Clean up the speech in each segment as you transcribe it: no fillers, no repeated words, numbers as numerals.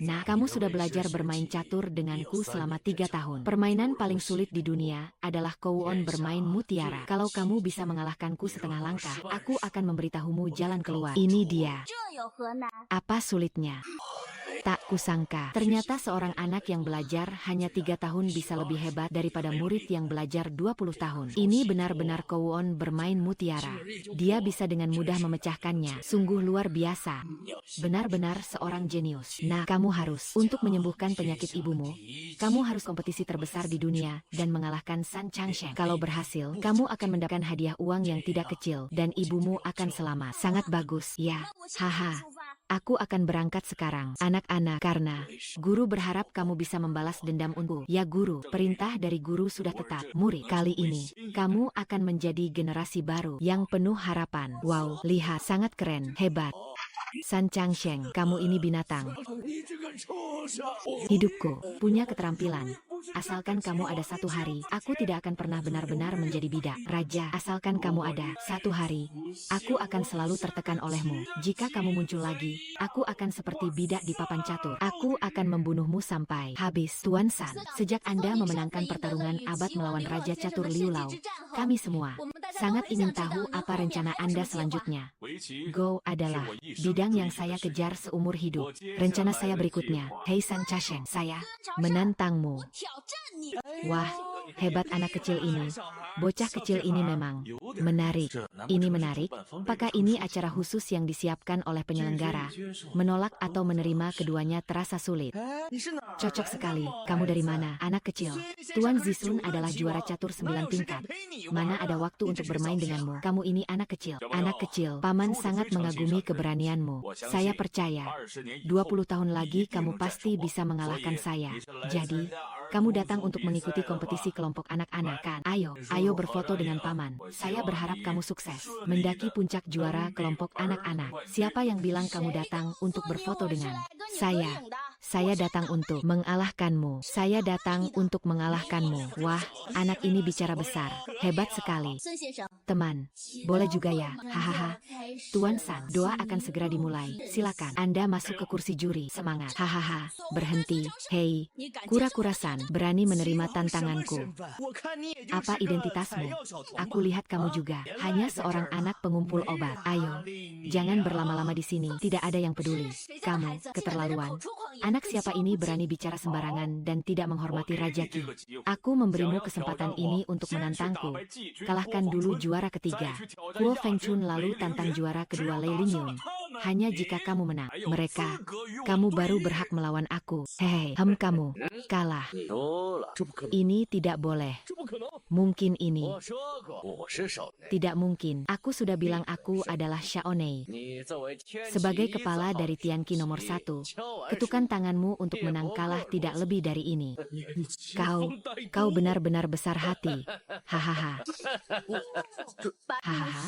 Nah, kamu sudah belajar bermain catur denganku selama 3 tahun. Permainan paling sulit di dunia adalah Kowon bermain mutiara. Kalau kamu bisa mengalahkanku setengah langkah, aku akan memberitahumu jalan keluar. Ini dia. Apa sulitnya? Tak kusangka, ternyata seorang anak yang belajar hanya 3 tahun bisa lebih hebat daripada murid yang belajar 20 tahun. Ini benar-benar Kowon bermain mutiara. Dia bisa dengan mudah memecahkannya. Sungguh luar biasa. Benar-benar seorang jenius. Nah, kamu harus, untuk menyembuhkan penyakit ibumu, kamu harus kompetisi terbesar di dunia dan mengalahkan San Changsheng. Kalau berhasil, kamu akan mendapatkan hadiah uang yang tidak kecil dan ibumu akan selamat. Sangat bagus, ya. Haha. Aku akan berangkat sekarang, anak-anak, karena guru berharap kamu bisa membalas dendam untukku. Ya guru, perintah dari guru sudah tetap. Murid, kali ini, kamu akan menjadi generasi baru yang penuh harapan. Wow, lihat, sangat keren, hebat. San Changsheng, kamu ini binatang. Hidupku punya keterampilan. Asalkan kamu ada satu hari, aku tidak akan pernah benar-benar menjadi bidak. Raja, asalkan kamu ada satu hari, aku akan selalu tertekan olehmu. Jika kamu muncul lagi, aku akan seperti bidak di papan catur. Aku akan membunuhmu sampai habis. Tuan San, sejak Anda memenangkan pertarungan abad melawan Raja Catur Liu Lao, kami semua sangat ingin tahu apa rencana Anda selanjutnya. Go adalah bidang yang saya kejar seumur hidup. Rencana saya berikutnya, Hei San Changsheng, saya menantangmu. Wah, hebat anak kecil ini. Bocah kecil ini memang menarik. Ini menarik. Apakah ini acara khusus yang disiapkan oleh penyelenggara? Menolak atau menerima keduanya terasa sulit. Cocok sekali. Kamu dari mana, anak kecil? Tuan Zisun adalah juara catur 9 tingkat. Mana ada waktu untuk bermain denganmu? Kamu ini anak kecil. Anak kecil, paman sangat mengagumi keberanianmu. Saya percaya, 20 tahun lagi kamu pasti bisa mengalahkan saya. Jadi, kamu datang untuk mengikuti kompetisi kelompok anak-anak kan? Ayo berfoto dengan paman. Saya berharap kamu sukses. Mendaki puncak juara kelompok anak-anak. Siapa yang bilang kamu datang untuk berfoto dengan saya? Saya datang untuk mengalahkanmu. Saya datang untuk mengalahkanmu. Wah, anak ini bicara besar. Hebat sekali. Teman, boleh juga ya? Hahaha. Tuan San, doa akan segera dimulai. Silakan, Anda masuk ke kursi juri. Semangat. Hahaha. Berhenti. Hei, kura-kura San, berani menerima tantanganku. Apa identitasmu? Aku lihat kamu juga hanya seorang anak pengumpul obat. Ayo, jangan berlama-lama di sini. Tidak ada yang peduli. Kamu keterlaluan. Anak siapa ini berani bicara sembarangan dan tidak menghormati Raja Qi? Aku memberimu kesempatan ini untuk menantangku. Kalahkan dulu juara ketiga, Guo Fengchun, lalu tantang juara kedua Lei Lingyun. Hanya jika kamu menang, kamu baru berhak melawan aku. Hei, kamu kalah. Ini tidak boleh. Mungkin ini. Tidak mungkin. Aku sudah bilang aku adalah Xiaonei. Sebagai kepala dari Tianqi nomor 1, ketukan tanganmu untuk menang kalah tidak lebih dari ini. Kau benar-benar besar hati. Hahaha. Hahaha.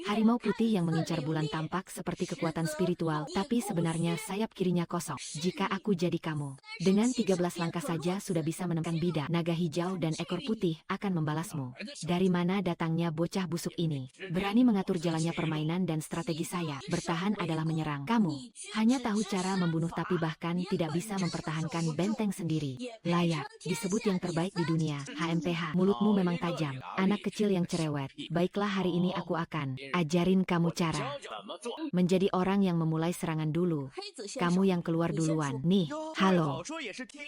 Harimau putih yang mengincar bulan tampak seperti kekuatan spiritual, tapi sebenarnya sayap kirinya kosong. Jika aku jadi kamu, dengan 13 langkah saja sudah bisa menemukan bidak naga hijau dan ekor putih akan membalasmu. Dari mana datangnya bocah busuk ini? Berani mengatur jalannya permainan dan strategi saya. Bertahan adalah menyerang. Kamu hanya tahu cara membunuh tapi bahkan tidak bisa mempertahankan benteng sendiri. Layak disebut yang terbaik di dunia. HMPH, mulutmu memang tajam. Anak kecil yang cerewet. Baiklah, hari ini aku akan ajarin kamu cara menjadi orang yang memulai serangan dulu. Kamu yang keluar duluan. Nih, halo.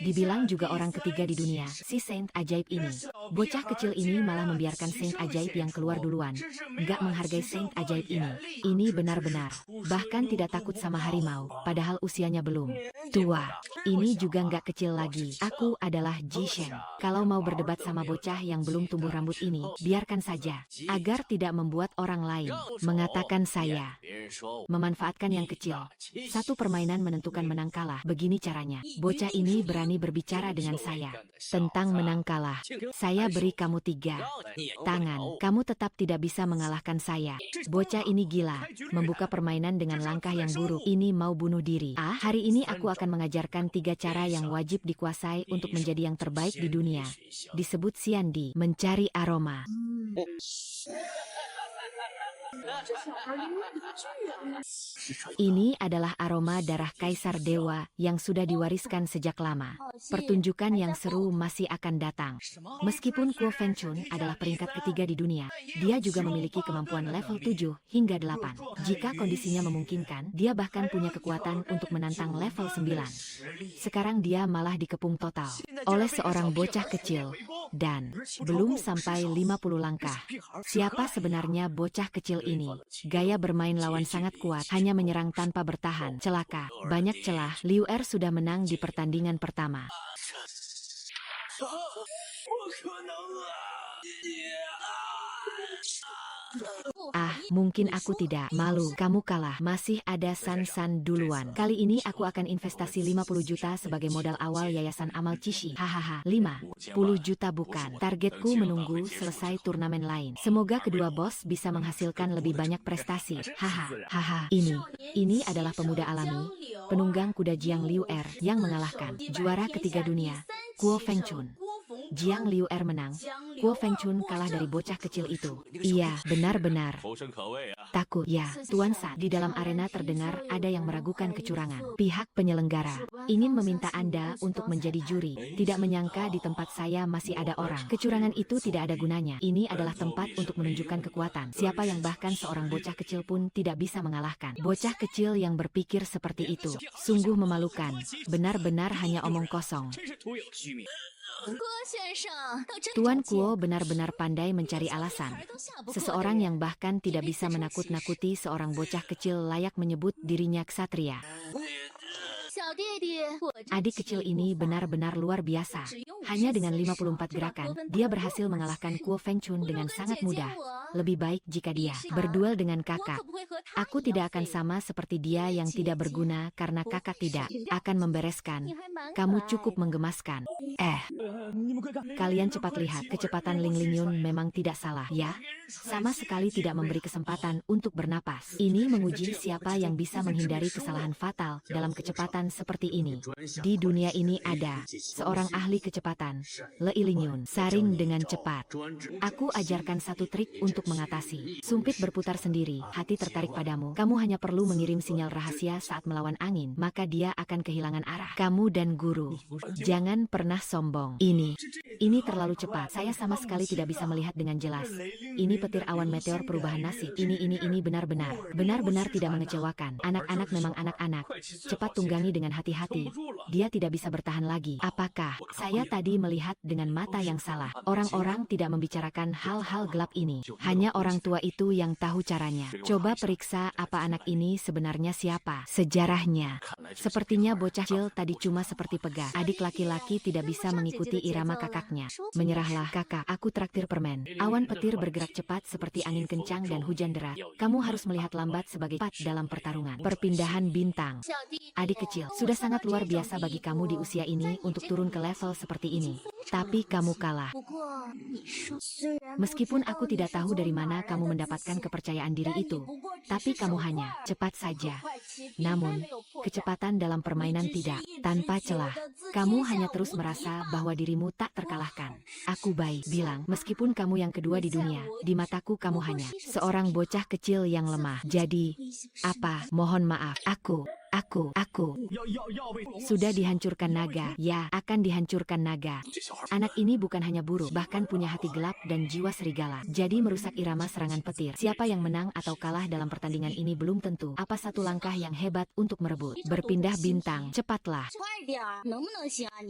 Dibilang juga orang ketiga di dunia, si Saint ajaib ini. Bocah kecil ini malah membiarkan Saint ajaib yang keluar duluan. Nggak menghargai Saint ajaib ini. Ini benar-benar. Bahkan tidak takut sama harimau, padahal usianya belum tua. Ini juga nggak kecil lagi. Aku adalah Jishen. Kalau mau berdebat sama bocah yang belum tumbuh rambut ini, biarkan saja. Agar tidak membuat orang lain mengatakan saya memanfaatkan yang kecil. Satu permainan menentukan menang kalah. Begini caranya. Bocah ini berani berbicara dengan saya tentang menang kalah. Saya beri kamu 3 tangan. Kamu tetap tidak bisa mengalahkan saya. Bocah ini gila. Membuka permainan dengan langkah yang buruk. Ini mau bunuh diri. Hari ini aku akan mengajarkan 3 cara yang wajib dikuasai untuk menjadi yang terbaik di dunia. Disebut Xiandi, mencari aroma. Ini adalah aroma darah Kaisar Dewa yang sudah diwariskan sejak lama. Pertunjukan yang seru masih akan datang. Meskipun Kuo Fengchun adalah peringkat ketiga di dunia, dia juga memiliki kemampuan level 7 hingga 8. Jika kondisinya memungkinkan, dia bahkan punya kekuatan untuk menantang level 9. Sekarang dia malah dikepung total oleh seorang bocah kecil. Dan belum sampai 50 langkah. Siapa sebenarnya bocah kecil ini? Gaya bermain lawan sangat kuat, hanya menyerang tanpa bertahan. Celaka, banyak celah. Liu Er sudah menang di pertandingan pertama. Mungkin aku tidak. Malu, kamu kalah. Masih ada San duluan. Kali ini aku akan investasi 50 juta sebagai modal awal Yayasan Amal Cishi. Hahaha, 50 juta bukan. Targetku menunggu selesai turnamen lain. Semoga kedua bos bisa menghasilkan lebih banyak prestasi. Hahaha, ini adalah pemuda alami, penunggang kuda Jiang Liu Er yang mengalahkan juara ketiga dunia, Kuo Fengchun. Jiang Liu Er menang, Kuo Fengchun kalah dari bocah kecil itu. Iya, benar-benar takut. Ya, Tuan San, di dalam arena terdengar ada yang meragukan kecurangan. Pihak penyelenggara ingin meminta Anda untuk menjadi juri. Tidak menyangka di tempat saya masih ada orang. Kecurangan itu tidak ada gunanya. Ini adalah tempat untuk menunjukkan kekuatan. Siapa yang bahkan seorang bocah kecil pun tidak bisa mengalahkan. Bocah kecil yang berpikir seperti itu. Sungguh memalukan. Benar-benar hanya omong kosong. Tuan Kuo benar-benar pandai mencari alasan. Seseorang yang bahkan tidak bisa menakut-nakuti seorang bocah kecil layak menyebut dirinya ksatria. Adik kecil ini benar-benar luar biasa. Hanya dengan 54 gerakan, dia berhasil mengalahkan Kuo Fengchun dengan sangat mudah. Lebih baik jika dia berduel dengan kakak. Aku tidak akan sama seperti dia yang tidak berguna karena kakak tidak akan membereskan. Kamu cukup menggemaskan. Kalian cepat lihat, kecepatan Ling Lingyun memang tidak salah, ya? Sama sekali tidak memberi kesempatan untuk bernapas. Ini menguji siapa yang bisa menghindari kesalahan fatal dalam kecepatan seperti ini. Di dunia ini ada seorang ahli kecepatan, Le Lingyun, saring dengan cepat. Aku ajarkan satu trik untuk mengatasi. Sumpit berputar sendiri, hati tertarik padamu. Kamu hanya perlu mengirim sinyal rahasia saat melawan angin, maka dia akan kehilangan arah. Kamu dan guru, jangan pernah sombong. Ini terlalu cepat. Saya sama sekali tidak bisa melihat dengan jelas. Ini petir awan meteor perubahan nasib. Ini benar-benar tidak mengecewakan. Anak-anak memang anak-anak. Cepat tunggangi dengan hati-hati. Dia tidak bisa bertahan lagi. Apakah saya tadi melihat dengan mata yang salah? Orang-orang tidak membicarakan hal-hal gelap ini. Hanya orang tua itu yang tahu caranya. Coba periksa apa anak ini sebenarnya siapa. Sejarahnya. Sepertinya bocah kecil tadi cuma seperti pegas. Adik laki-laki tidak bisa mengikuti irama kakaknya. Menyerahlah kakak, aku traktir permen. Awan petir bergerak cepat seperti angin kencang dan hujan deras. Kamu harus melihat lambat sebagai pat dalam pertarungan. Perpindahan bintang. Adik kecil, sudah sangat luar biasa bagi kamu di usia ini untuk turun ke level seperti ini. Tapi kamu kalah. Meskipun aku tidak tahu dari mana kamu mendapatkan kepercayaan diri itu, tapi kamu hanya cepat saja. Namun, kecepatan dalam permainan tidak tanpa celah. Kamu hanya terus merasa bahwa dirimu tak terkalahkan. Aku baik bilang, meskipun kamu yang kedua di dunia, di mataku kamu hanya seorang bocah kecil yang lemah. Jadi, apa? Mohon maaf, aku sudah dihancurkan naga. Ya, akan dihancurkan naga. Anak ini bukan hanya buruk, bahkan punya hati gelap dan jiwa serigala. Jadi merusak irama serangan petir. Siapa yang menang atau kalah dalam pertandingan ini belum tentu. Apa satu langkah yang hebat untuk merebut. Berpindah bintang. Cepatlah.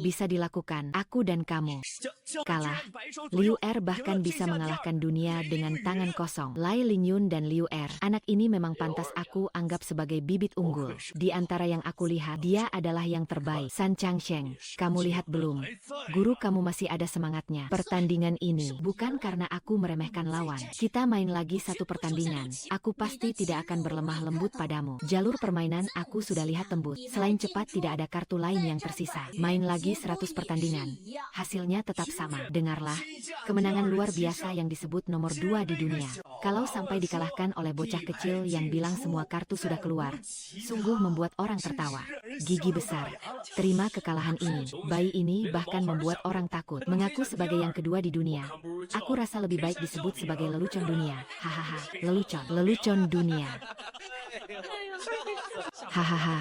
Bisa dilakukan. Aku dan kamu kalah. Liu Er bahkan bisa mengalahkan dunia dengan tangan kosong. Lai Lingyun dan Liu Er. Anak ini memang pantas aku anggap sebagai bibit unggul. Di antara yang aku lihat, dia adalah yang terbaik. San Changsheng, kamu lihat belum? Guru kamu masih ada semangatnya. Pertandingan ini bukan karena aku meremehkan lawan. Kita main lagi satu pertandingan. Aku pasti tidak akan berlemah lembut padamu. Jalur permainan aku sudah lihat tembus. Selain cepat tidak ada kartu lain yang tersisa. Main lagi 100 pertandingan. Hasilnya tetap sama. Dengarlah, kemenangan luar biasa yang disebut nomor 2 di dunia. Kalau sampai dikalahkan oleh bocah kecil yang bilang semua kartu sudah keluar, sungguh membuat membuat orang tertawa. Gigi besar. Terima kekalahan ini. Bayi ini bahkan membuat orang takut. Mengaku sebagai yang kedua di dunia. Aku rasa lebih baik disebut sebagai lelucon dunia. Hahaha, lelucon dunia. Hahaha,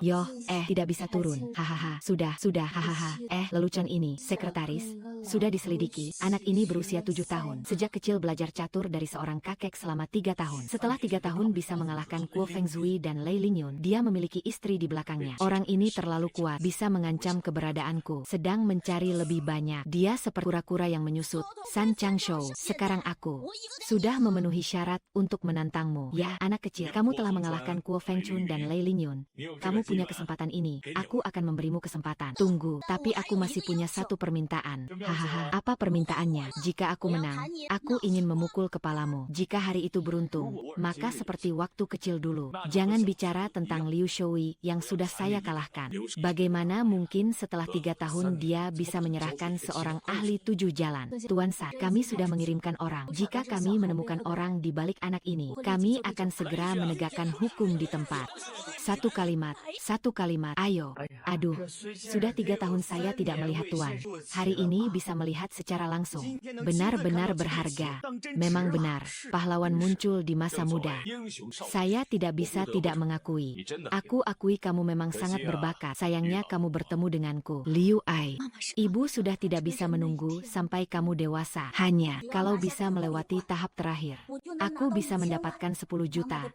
Yoh, tidak bisa turun. Hahaha, sudah, hahaha. Lelucon ini, sekretaris, sudah diselidiki. Anak ini berusia 7 tahun. Sejak kecil belajar catur dari seorang kakek selama 3 tahun. Setelah 3 tahun bisa mengalahkan Kuo Feng Zhui dan Lei Lingyun, dia memiliki istri di belakangnya. Orang ini terlalu kuat, bisa mengancam keberadaanku. Sedang mencari lebih banyak. Dia seperti kura-kura yang menyusut. San Changshou, sekarang aku sudah memenuhi syarat untuk menantangmu. Ya, anak kecil, kamu telah mengalahkan Kuo Feng Chun dan Lei Lingyun. Kamu punya kesempatan ini. Aku akan memberimu kesempatan. Tunggu, tapi aku masih punya satu permintaan. Hahaha, apa permintaannya? Jika aku menang, aku ingin memukul kepalamu. Jika hari itu beruntung, maka seperti waktu kecil dulu. Jangan bicara tentang Liu Shui yang sudah saya kalahkan. Bagaimana mungkin setelah 3 tahun dia bisa menyerahkan seorang ahli 7 jalan? Tuan Sa, kami sudah mengirimkan orang. Jika kami menemukan orang di balik anak ini, kami akan segera menegakkan hukum di tempat. Satu kalimat, ayo. Aduh, sudah 3 tahun saya tidak melihat Tuan. Hari ini bisa melihat secara langsung. Benar-benar berharga. Memang benar, pahlawan muncul di masa muda. Saya tidak bisa tidak mengakui. Aku akui kamu memang sangat berbakat. Sayangnya kamu bertemu denganku. Liu Ai, ibu sudah tidak bisa menunggu sampai kamu dewasa. Hanya kalau bisa melewati tahap terakhir, aku bisa mendapatkan 10 juta.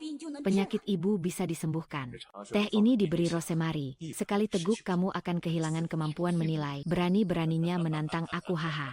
Penyakit ibu bisa disembuhkan. Teh ini diberi rosemary. Sekali teguk kamu akan kehilangan kemampuan menilai. Berani-beraninya menantang aku, haha.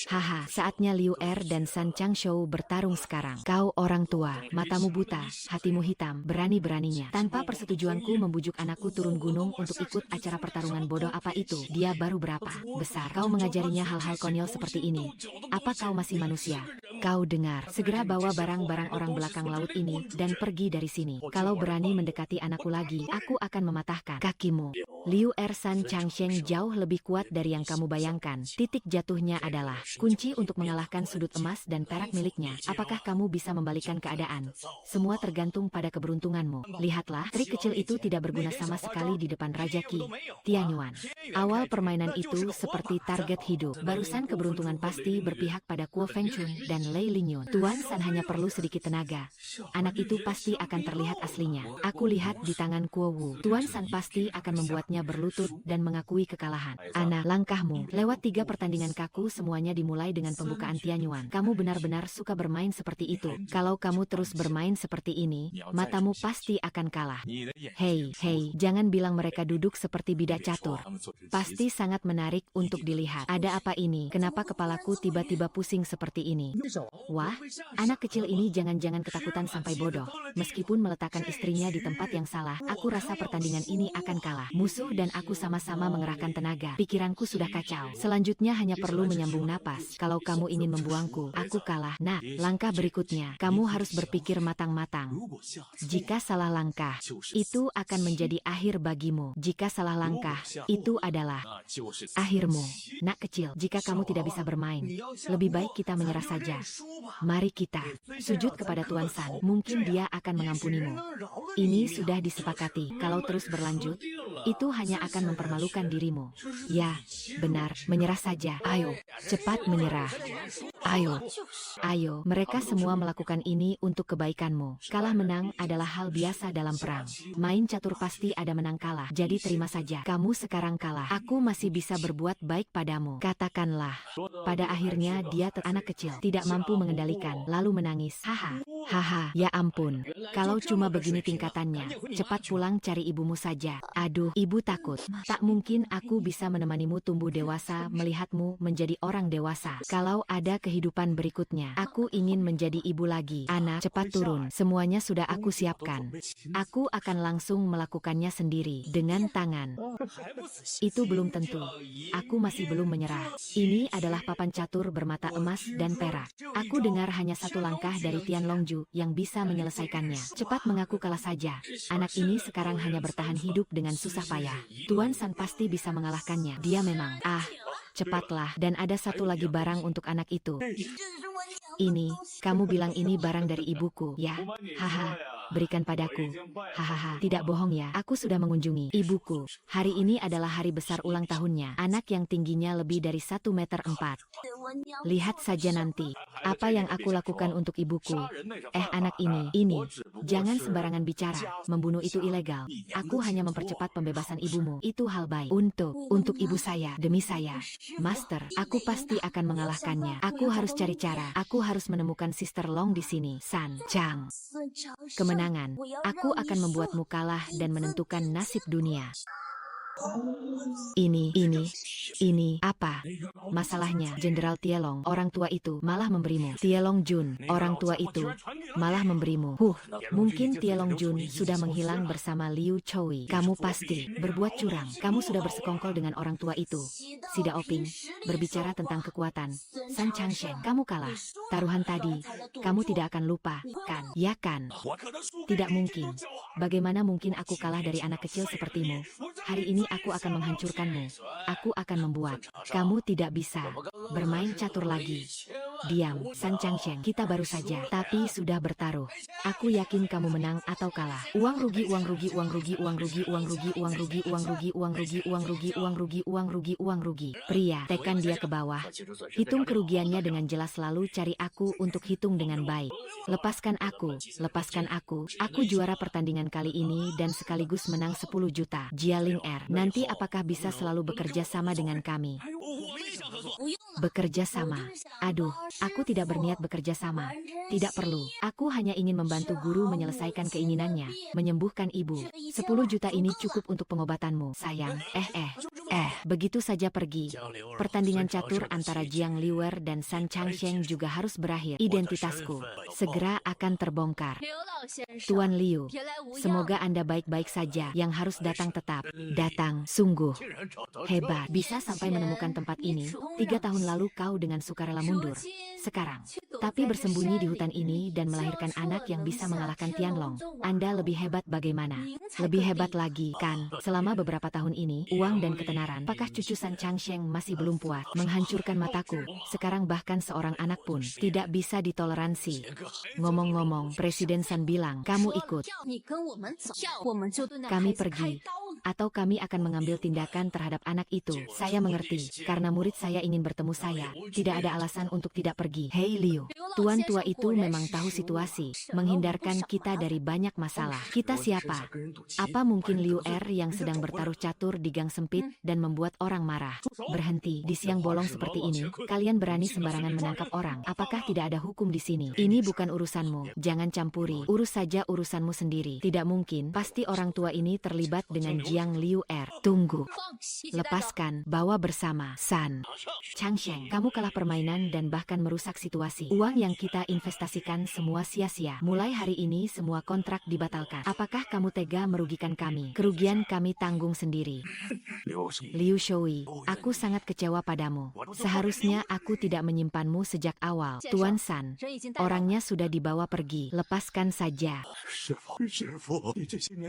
Haha, saatnya Liu Er dan San Changshou bertarung sekarang. Kau orang tua, matamu buta, hatimu hitam, berani-beraninya. Tanpa persetujuanku membujuk anakku turun gunung untuk ikut acara pertarungan bodoh apa itu. Dia baru berapa besar. Kau mengajarinya hal-hal konyol seperti ini. Apa kau masih manusia? Kau dengar, segera bawa barang-barang orang belakang laut ini dan pergi dari sini. Kalau berani mendekati anakku lagi, aku akan mematahkan kakimu. Liu Er San Changsheng jauh lebih kuat dari yang kamu bayangkan. Titik jatuhnya adalah kunci untuk mengalahkan sudut emas dan perak miliknya. Apakah kamu bisa membalikan keadaan? Semua tergantung pada keberuntunganmu. Lihatlah, trik kecil itu tidak berguna sama sekali di depan Raja Qi Tianyuan. Awal permainan itu seperti target hidup. Barusan keberuntungan pasti berpihak pada Kuo Feng Chun dan Lei Lingyun. Tuan San hanya perlu sedikit tenaga. Anak itu pasti akan terlihat aslinya. Aku lihat di tangan Kuo Wu. Tuan San pasti akan membuatnya berlutut dan mengakui kekalahan. Ana, langkahmu. Lewat 3 pertandingan kaku semuanya dimulai dengan pembukaan Tianyuan. Kamu benar-benar suka bermain seperti itu. Kalau kamu terus bermain seperti ini, matamu pasti akan kalah. Hei, jangan bilang mereka duduk seperti bidak catur. Pasti sangat menarik untuk dilihat. Ada apa ini? Kenapa kepalaku tiba-tiba pusing seperti ini? Wah, anak kecil ini jangan-jangan ketakutan sampai bodoh. Meskipun meletakkan istrinya di tempat yang salah, aku rasa pertandingan ini akan kalah. Musuh dan aku sama-sama mengerahkan tenaga. Pikiranku sudah kacau. Selanjutnya hanya perlu menyambung napas. Kalau kamu ingin membuangku, aku kalah. Nah, langkah berikutnya, kamu harus berpikir matang-matang. Jika salah langkah, itu akan menjadi akhir bagimu. Jika salah langkah, itu adalah akhirmu. Nak kecil, jika kamu tidak bisa bermain, lebih baik kita menyerah saja. Mari kita sujud kepada Tuan San. Mungkin dia akan mengampunimu. Ini sudah disepakati. Kalau terus berlanjut, itu hanya akan mempermalukan dirimu. Ya, benar, menyerah saja. Ayo, cepat menyerah. Ayo, mereka semua melakukan ini untuk kebaikanmu. Kalah menang adalah hal biasa dalam perang. Main catur pasti ada menang kalah. Jadi terima saja. Kamu sekarang kalah. Aku masih bisa berbuat baik padamu. Katakanlah. Pada akhirnya dia anak kecil, tidak mampu mengendalikan, lalu menangis. Haha, ya ampun. Kalau cuma begini tingkatannya, cepat pulang cari ibumu saja. Aduh, ibu takut. Tak mungkin aku bisa menemanimu tumbuh dewasa, melihatmu menjadi orang dewasa. Kalau ada kehidupan berikutnya, aku ingin menjadi ibu lagi. Anak, cepat turun. Semuanya sudah aku siapkan. Aku akan langsung melakukannya sendiri, dengan tangan. Itu belum tentu. Aku masih belum menyerah. Ini adalah papan catur bermata emas dan perak. Aku dengar hanya satu langkah dari Tian Longju yang bisa menyelesaikannya. Cepat mengaku kalah saja. Anak ini sekarang hanya bertahan hidup dengan susah payah. Tuan San pasti bisa mengalahkannya. Dia memang... cepatlah. Dan ada satu lagi barang untuk anak itu. Ini, kamu bilang ini barang dari ibuku, ya? Haha. Berikan padaku. Hahaha, tidak bohong ya, aku sudah mengunjungi ibuku. Hari ini adalah hari besar ulang tahunnya. Anak yang tingginya lebih dari 1,4 meter. Lihat saja nanti, apa yang aku lakukan untuk ibuku. Anak ini. Jangan sembarangan bicara, membunuh itu ilegal. Aku hanya mempercepat pembebasan ibumu. Itu hal baik. Untuk ibu saya, demi saya. Master, aku pasti akan mengalahkannya. Aku harus cari cara. Aku harus menemukan Sister Long di sini. San Chang. Kemenangan. Aku akan membuatmu kalah dan menentukan nasib dunia. Ini apa? Masalahnya, Jenderal Tielong, orang tua itu malah memberimu. Tielong Jun, orang tua itu malah memberimu. Mungkin Tielong Jun sudah menghilang bersama Liu Choi. Kamu pasti berbuat curang. Kamu sudah bersekongkol dengan orang tua itu. Sida Oping, berbicara tentang kekuatan. San Changsheng, kamu kalah. Taruhan tadi, kamu tidak akan lupa, kan? Ya kan? Tidak mungkin. Bagaimana mungkin aku kalah dari anak kecil sepertimu? Hari ini aku akan menghancurkanmu. Aku akan membuat kamu tidak bisa bermain catur lagi. Diam, San Changsheng. Kita baru saja, tapi sudah bertaruh. Aku yakin kamu menang atau kalah. Uang rugi, uang rugi, uang rugi, uang rugi, uang rugi, uang rugi, uang rugi, uang rugi, uang rugi, uang rugi, uang rugi, uang rugi. Pria, tekan dia ke bawah. Hitung kerugiannya dengan jelas lalu cari aku untuk hitung dengan baik. Lepaskan aku, lepaskan aku. Aku juara pertandingan kali ini dan sekaligus menang 10 juta. Jialing R. Nanti apakah bisa selalu bekerja sama dengan kami? Bekerja sama. Aduh, aku tidak berniat bekerja sama. Tidak perlu. Aku hanya ingin membantu guru menyelesaikan keinginannya, menyembuhkan ibu. 10 juta ini cukup untuk pengobatanmu, sayang. Begitu saja pergi. Pertandingan catur antara Jiang Liuer dan San Changsheng juga harus berakhir. Identitasku segera akan terbongkar. Tuan Liu, semoga Anda baik-baik saja. Yang harus datang tetap datang. Sungguh hebat. Bisa sampai menemukan tempat ini. 3 tahun lalu kau dengan sukarela mundur. Sekarang, tapi bersembunyi di hutan ini dan melahirkan anak yang bisa mengalahkan Tianlong. Anda lebih hebat bagaimana? Lebih hebat lagi, kan? Selama beberapa tahun ini, uang dan ketenaran. Apakah cucu San Changsheng masih belum puas? Menghancurkan mataku. Sekarang bahkan seorang anak pun tidak bisa ditoleransi. Ngomong-ngomong, Presiden San bilang, kamu ikut. Kami pergi. Atau kami akan mengambil tindakan terhadap anak itu. Saya mengerti, karena murid saya ingin bertemu saya. Tidak ada alasan untuk tidak pergi. Hei Liu, tuan tua itu memang tahu situasi, menghindarkan kita dari banyak masalah. Kita siapa? Apa mungkin Liu R yang sedang bertaruh catur di gang sempit dan membuat orang marah? Berhenti, di siang bolong seperti ini, kalian berani sembarangan menangkap orang. Apakah tidak ada hukum di sini? Ini bukan urusanmu, jangan campuri. Urus saja urusanmu sendiri. Tidak mungkin, pasti orang tua ini terlibat dengan Jiang Liu R. Tunggu. Lepaskan, bawa bersama. San Changsheng, kamu kalah permainan dan bahkan merusak situasi. Uang yang kita investasikan semua sia-sia. Mulai hari ini semua kontrak dibatalkan. Apakah kamu tega merugikan kami? Kerugian kami tanggung sendiri. Liu Shui, aku sangat kecewa padamu. Seharusnya aku tidak menyimpanmu sejak awal. Tuan San, orangnya sudah dibawa pergi. Lepaskan saja.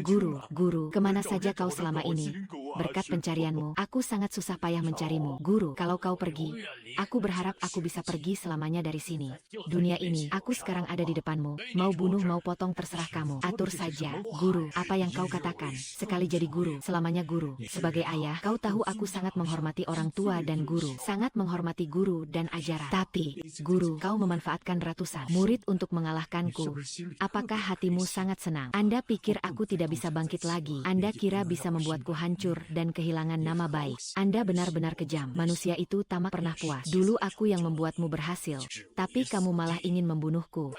Guru, kemana saja kau selama ini? Berkat pencarianmu, aku sangat susah payah mencarimu. Guru, kalau kau pergi, aku berharap aku bisa pergi selamanya dari sini. Dunia ini, aku sekarang ada di depanmu. Mau bunuh, mau potong, terserah kamu. Atur saja. Guru, apa yang kau katakan? Sekali jadi guru, selamanya guru. Sebagai ayah, kau tahu aku sangat menghormati orang tua dan guru. Sangat menghormati guru dan ajaran. Tapi, guru, kau memanfaatkan ratusan murid untuk mengalahkanku. Apakah hatimu sangat senang? Anda pikir aku tidak bisa bangkit lagi? Anda kira bisa membuatku hancur dan kehilangan nama baik? Anda benar-benar kejam. Manusia itu tamak pernah puas. Dulu aku yang membuatmu berhasil, tapi kamu malah ingin membunuhku.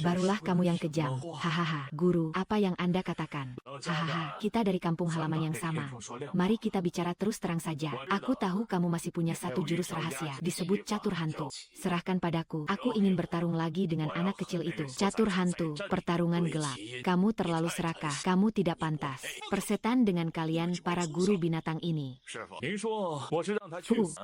Barulah kamu yang kejam. Hahaha, guru, apa yang Anda katakan? Hahaha, kita dari kampung halaman yang sama. Mari kita bicara terus terang saja. Aku tahu kamu masih punya satu jurus rahasia, disebut catur hantu. Serahkan padaku, aku ingin bertarung lagi dengan anak kecil itu. Catur hantu, pertarungan gelap. Kamu terlalu serakah, kamu tidak pantas. Persetan dengan dengan kalian para guru binatang ini?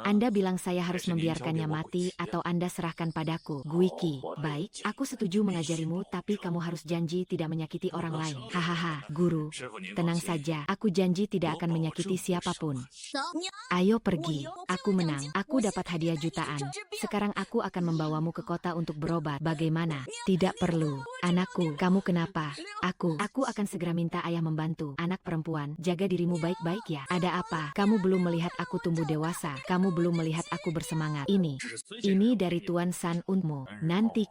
Anda bilang saya harus membiarkannya mati atau Anda serahkan padaku? Guiki, baik, aku setuju mengajarimu tapi kamu harus janji tidak menyakiti orang lain. Hahaha, guru, tenang saja, aku janji tidak akan menyakiti siapapun. Ayo pergi, aku menang, aku dapat hadiah jutaan. Sekarang aku akan membawamu ke kota untuk berobat. Bagaimana? Tidak perlu. Anakku, kamu kenapa? Aku akan segera minta ayah membantu. Anak perempuan, jaga dirimu baik-baik ya. Ada apa? Kamu belum melihat aku tumbuh dewasa. Kamu belum melihat aku bersemangat. Ini dari Tuan San unmu. Nanti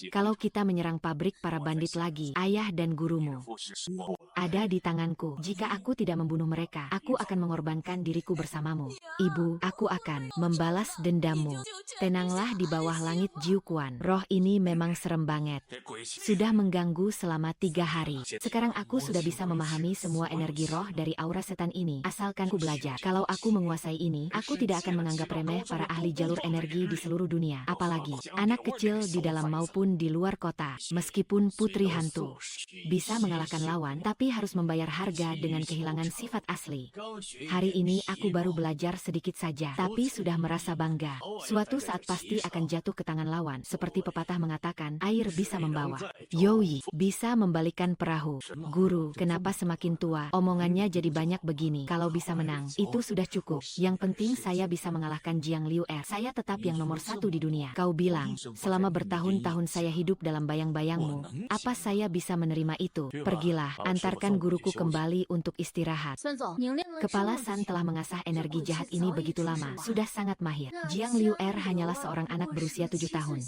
kalau kita menyerang pabrik para bandit lagi, ayah dan gurumu ada di tanganku. Jika aku tidak membunuh mereka, aku akan mengorbankan diriku bersamamu. Ibu, aku akan membalas dendammu. Tenanglah di bawah langit Jiuquan. Roh ini memang serem banget. Sudah mengganggu selama 3 hari. Sekarang aku sudah bisa memahami semua energi roh dari aura setan ini. Asalkan ku belajar. Kalau aku menguasai ini, aku tidak akan menganggap remeh para ahli jalur energi di seluruh dunia. Apalagi anak kecil di dalam maupun di luar kota. Meskipun putri hantu bisa mengalahkan lawan, tapi harus membayar harga dengan kehilangan sifat asli. Hari ini aku baru belajar sedikit saja, tapi sudah merasa bangga. Suatu saat pasti akan jatuh ke tangan lawan. Seperti pepatah mengatakan, air bisa membawa. Yoi, bisa membalikan perahu. Guru, kenapa semakin tua, omongannya jadi banyak begini? Kalau bisa menang, itu sudah cukup. Yang penting saya bisa mengalahkan Jiang Liu Er. Saya tetap yang nomor 1 di dunia. Kau bilang, selama bertahun-tahun saya hidup dalam bayang-bayangmu. Apa saya bisa menerima itu? Pergilah, antarkan guruku kembali untuk istirahat. Kepala San telah mengasah energi jahat ini begitu lama, sudah sangat mahir. Jiang Liu Er hanyalah seorang anak berusia 7 tahun.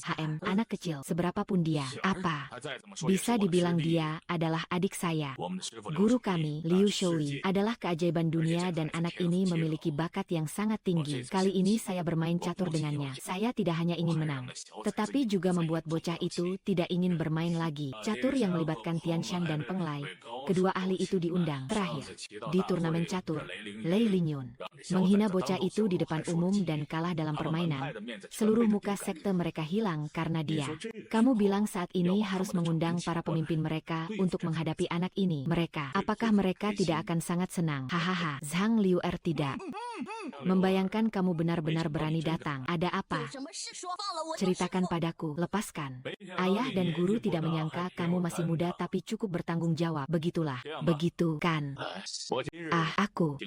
Anak kecil, seberapapun dia. Apa? Bisa dibilang dia adalah adik saya. Guru kami, Liu Shoui, adalah keajaiban dunia dan anak ini memiliki bakat yang sangat tinggi. Kali ini saya bermain catur dengannya. Saya tidak hanya ingin menang, tetapi juga membuat bocah itu tidak ingin bermain lagi. Catur yang melibatkan Tianshan dan Penglai. Kedua ahli itu diundang. Terakhir, di turnamen catur, Lei Lingyun menghina bocah itu di depan umum dan kalah dalam permainan. Seluruh muka sekte mereka hilang karena dia. Kamu bilang saat ini harus mengundang para pemimpin mereka untuk menghadapi anak ini. Apakah mereka tidak akan sangat senang? Hahaha, Zhang Liu Er tidak membayangkan kamu benar-benar berani datang. Ada apa? Ceritakan padaku, lepaskan. Ayah dan guru tidak menyangka kamu masih muda tapi cukup bertanggung jawab. Begitulah, begitu kan?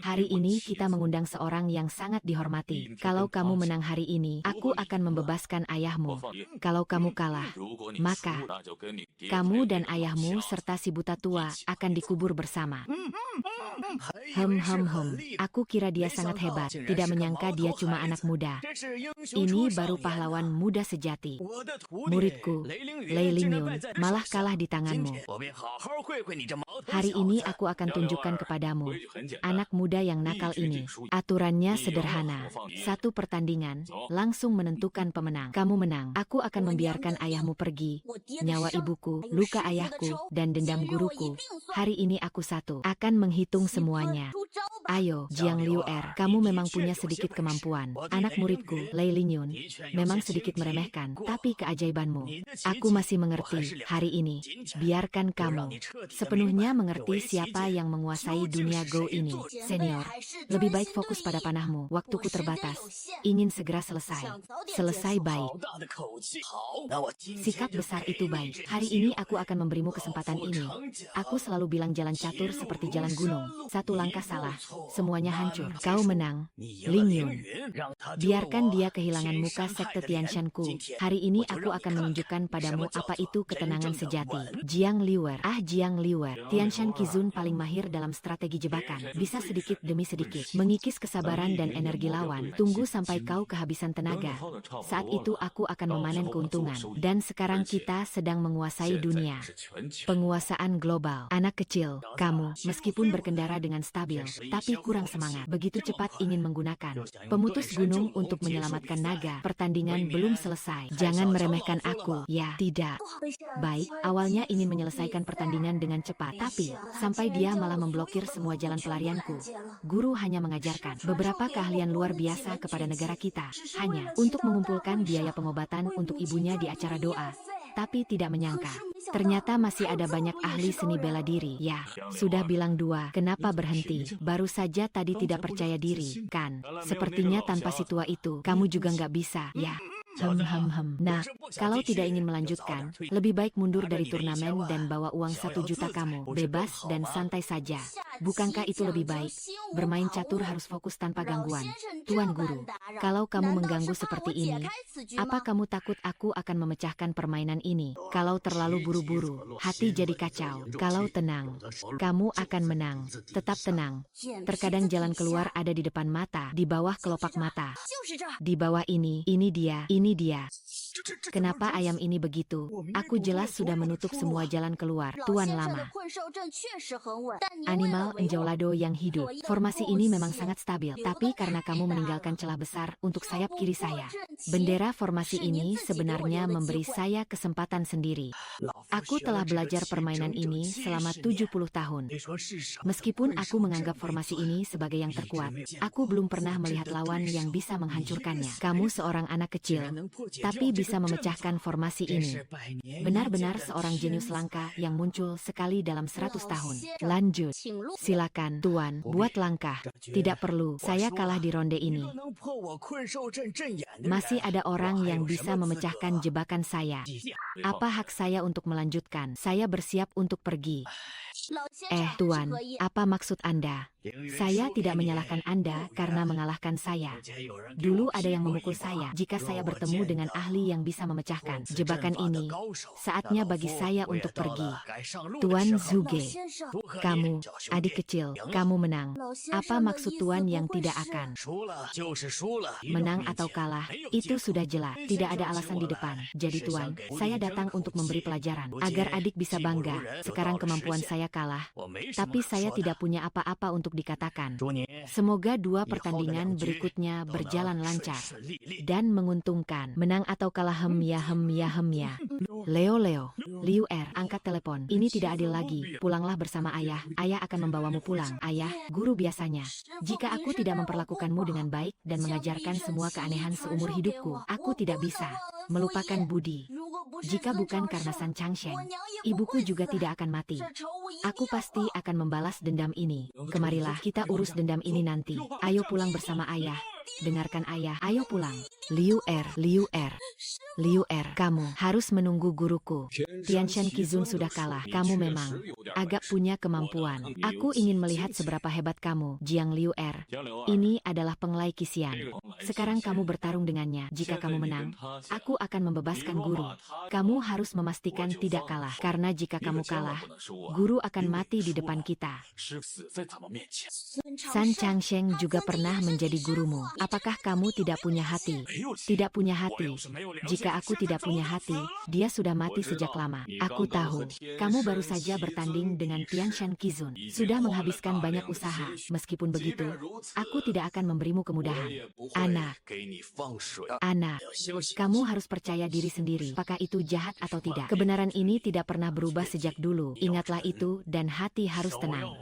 Hari ini kita mengundang seorang yang sangat dihormati. Kalau kamu menang hari ini, aku akan membebaskan ayahmu. Kalau kamu kalah, maka kamu dan ayahmu serta si buta tua akan dikubur bersama. Aku kira dia sangat hebat, tidak menyangka dia cuma anak muda. Ini baru pahlawan muda sejati. Muridku, Lei Lingyun, malah kalah di tanganmu. Hari ini aku akan tunjukkan kepadamu, anak muda yang nakal ini. Aturannya sederhana. 1 pertandingan, langsung menentukan pemenang. Kamu menang, aku akan membiarkan ayahmu pergi. Nyawa ibuku, luka ayahku, dan dendam guruku. Hari ini aku akan menghitung semuanya. Ayo, Jiang Liu Er, kamu memang punya sedikit kemampuan. Anak muridku, Lei Lingyun, memang sedikit meremehkan, tapi keajaibanmu, aku masih mengerti. Hari ini, biarkan kamu sepenuhnya mengerti siapa yang menguasai dunia Go ini. Senior, lebih baik fokus pada panahmu. Waktuku terbatas. Ingin segera selesai. Selesai baik. Sikap besar itu baik. Hari ini aku akan memberimu kesempatan ini. Aku selalu bilang jalan catur seperti jalan gunung. 1 langkah salah, semuanya hancur. Kau menang, Lingyun. Biarkan dia kehilangan muka sekte Tianshanku. Hari ini aku akan menunjukkan padamu apa itu ketenangan sejati. Jiang Liu Er. Jiang Liu Er. Tianshan Qizun paling mahir dalam strategi jebakan. Bisa sedikit demi sedikit mengikis kesabaran dan energi lawan. Tunggu sampai kau kehabisan tenaga. Saat itu aku akan memanen keuntungan. Dan sekarang kita sedang menguasai dunia. Penguasaan global. Anak kecil, kamu, meskipun berkendara dengan stabil, tapi kurang semangat. Begitu cepat ingin menggunakan pemutus gunung untuk menyelamatkan naga. Pertandingan belum selesai. Jangan meremehkan aku. Ya, tidak. Baik, awalnya ingin menyelesaikan pertandingan dengan cepat, tapi sampai dia malah memblokir semua jalan pelarianku. Guru hanya mengajarkan beberapa keahlian luar biasa kepada negara kita, hanya untuk mengumpulkan biaya pengobatan untuk ibunya di acara doa. tapi tidak menyangka. Ternyata masih ada banyak ahli seni bela diri. Ya, sudah bilang 2, kenapa berhenti? Baru saja tadi tidak percaya diri, kan? Sepertinya tanpa si tua itu, kamu juga nggak bisa, ya? Nah, kalau tidak ingin melanjutkan, lebih baik mundur dari turnamen dan bawa uang 1 juta kamu. Bebas dan santai saja. Bukankah itu lebih baik? Bermain catur harus fokus tanpa gangguan. Tuan Guru, kalau kamu mengganggu seperti ini, apa kamu takut aku akan memecahkan permainan ini? Kalau terlalu buru-buru, hati jadi kacau. Kalau tenang, kamu akan menang. Tetap tenang. Terkadang jalan keluar ada di depan mata, di bawah kelopak mata. Di bawah ini dia, ini dia. Kenapa ayam ini begitu? Aku jelas sudah menutup semua jalan keluar. Tuan Lama. Animal enjaulado yang hidup. Formasi ini memang sangat stabil. Tapi karena kamu meninggalkan celah besar untuk sayap kiri saya. Bendera formasi ini sebenarnya memberi saya kesempatan sendiri. Aku telah belajar permainan ini selama 70 tahun. Meskipun aku menganggap formasi ini sebagai yang terkuat, aku belum pernah melihat lawan yang bisa menghancurkannya. Kamu seorang anak kecil, tapi bisa memecahkan formasi ini. Benar-benar seorang jenius langka yang muncul sekali dalam 100 tahun. Lanjut. Silakan, Tuan, buat langkah. Tidak perlu, saya kalah di ronde ini. Masih ada orang yang bisa memecahkan jebakan saya. Apa hak saya untuk melanjutkan? Saya bersiap untuk pergi. Tuan, apa maksud Anda? Saya tidak menyalahkan Anda karena mengalahkan saya. Dulu ada yang memukul saya. Jika saya bertemu dengan ahli yang bisa memecahkan jebakan ini, saatnya bagi saya untuk pergi. Tuan Zhuge, kamu, adik kecil, kamu menang. Apa maksud Tuan yang tidak akan? Menang atau kalah, itu sudah jelas. Tidak ada alasan di depan. Jadi Tuan, saya datang untuk memberi pelajaran, agar adik bisa bangga. Sekarang kemampuan saya kalah, tapi saya tidak punya apa-apa untuk dikatakan. Semoga 2 pertandingan berikutnya berjalan lancar dan menguntungkan. Menang atau kalah ya. Leo, Liu Er, angkat telepon. Ini tidak adil lagi. Pulanglah bersama ayah. Ayah akan membawamu pulang. Ayah, guru biasanya. Jika aku tidak memperlakukanmu dengan baik dan mengajarkan semua keanehan seumur hidupku, aku tidak bisa melupakan budi. Jika bukan karena San Changsheng, ibuku juga tidak akan mati. Aku pasti akan membalas dendam ini. Kemarilah, kita urus dendam ini nanti. Ayo pulang bersama ayah. Dengarkan ayah, ayo pulang. Liu Er, kamu harus menunggu guruku. Tianshan Qizun sudah kalah. Kamu memang agak punya kemampuan. Aku ingin melihat seberapa hebat kamu, Jiang Liu Er. Ini adalah penglai Qixuan. Sekarang kamu bertarung dengannya. Jika kamu menang, aku akan membebaskan guru. Kamu harus memastikan tidak kalah. Karena jika kamu kalah, guru akan mati di depan kita. San Changsheng juga pernah menjadi gurumu. Apakah kamu tidak punya hati? Tidak punya hati. Jika aku tidak punya hati, dia sudah mati sejak lama. Aku tahu, kamu baru saja bertanding dengan Tianshan Qizun. Sudah menghabiskan banyak usaha. Meskipun begitu, aku tidak akan memberimu kemudahan. Anak, kamu harus percaya diri sendiri. Apakah itu jahat atau tidak? Kebenaran ini tidak pernah berubah sejak dulu. Ingatlah itu dan hati harus tenang.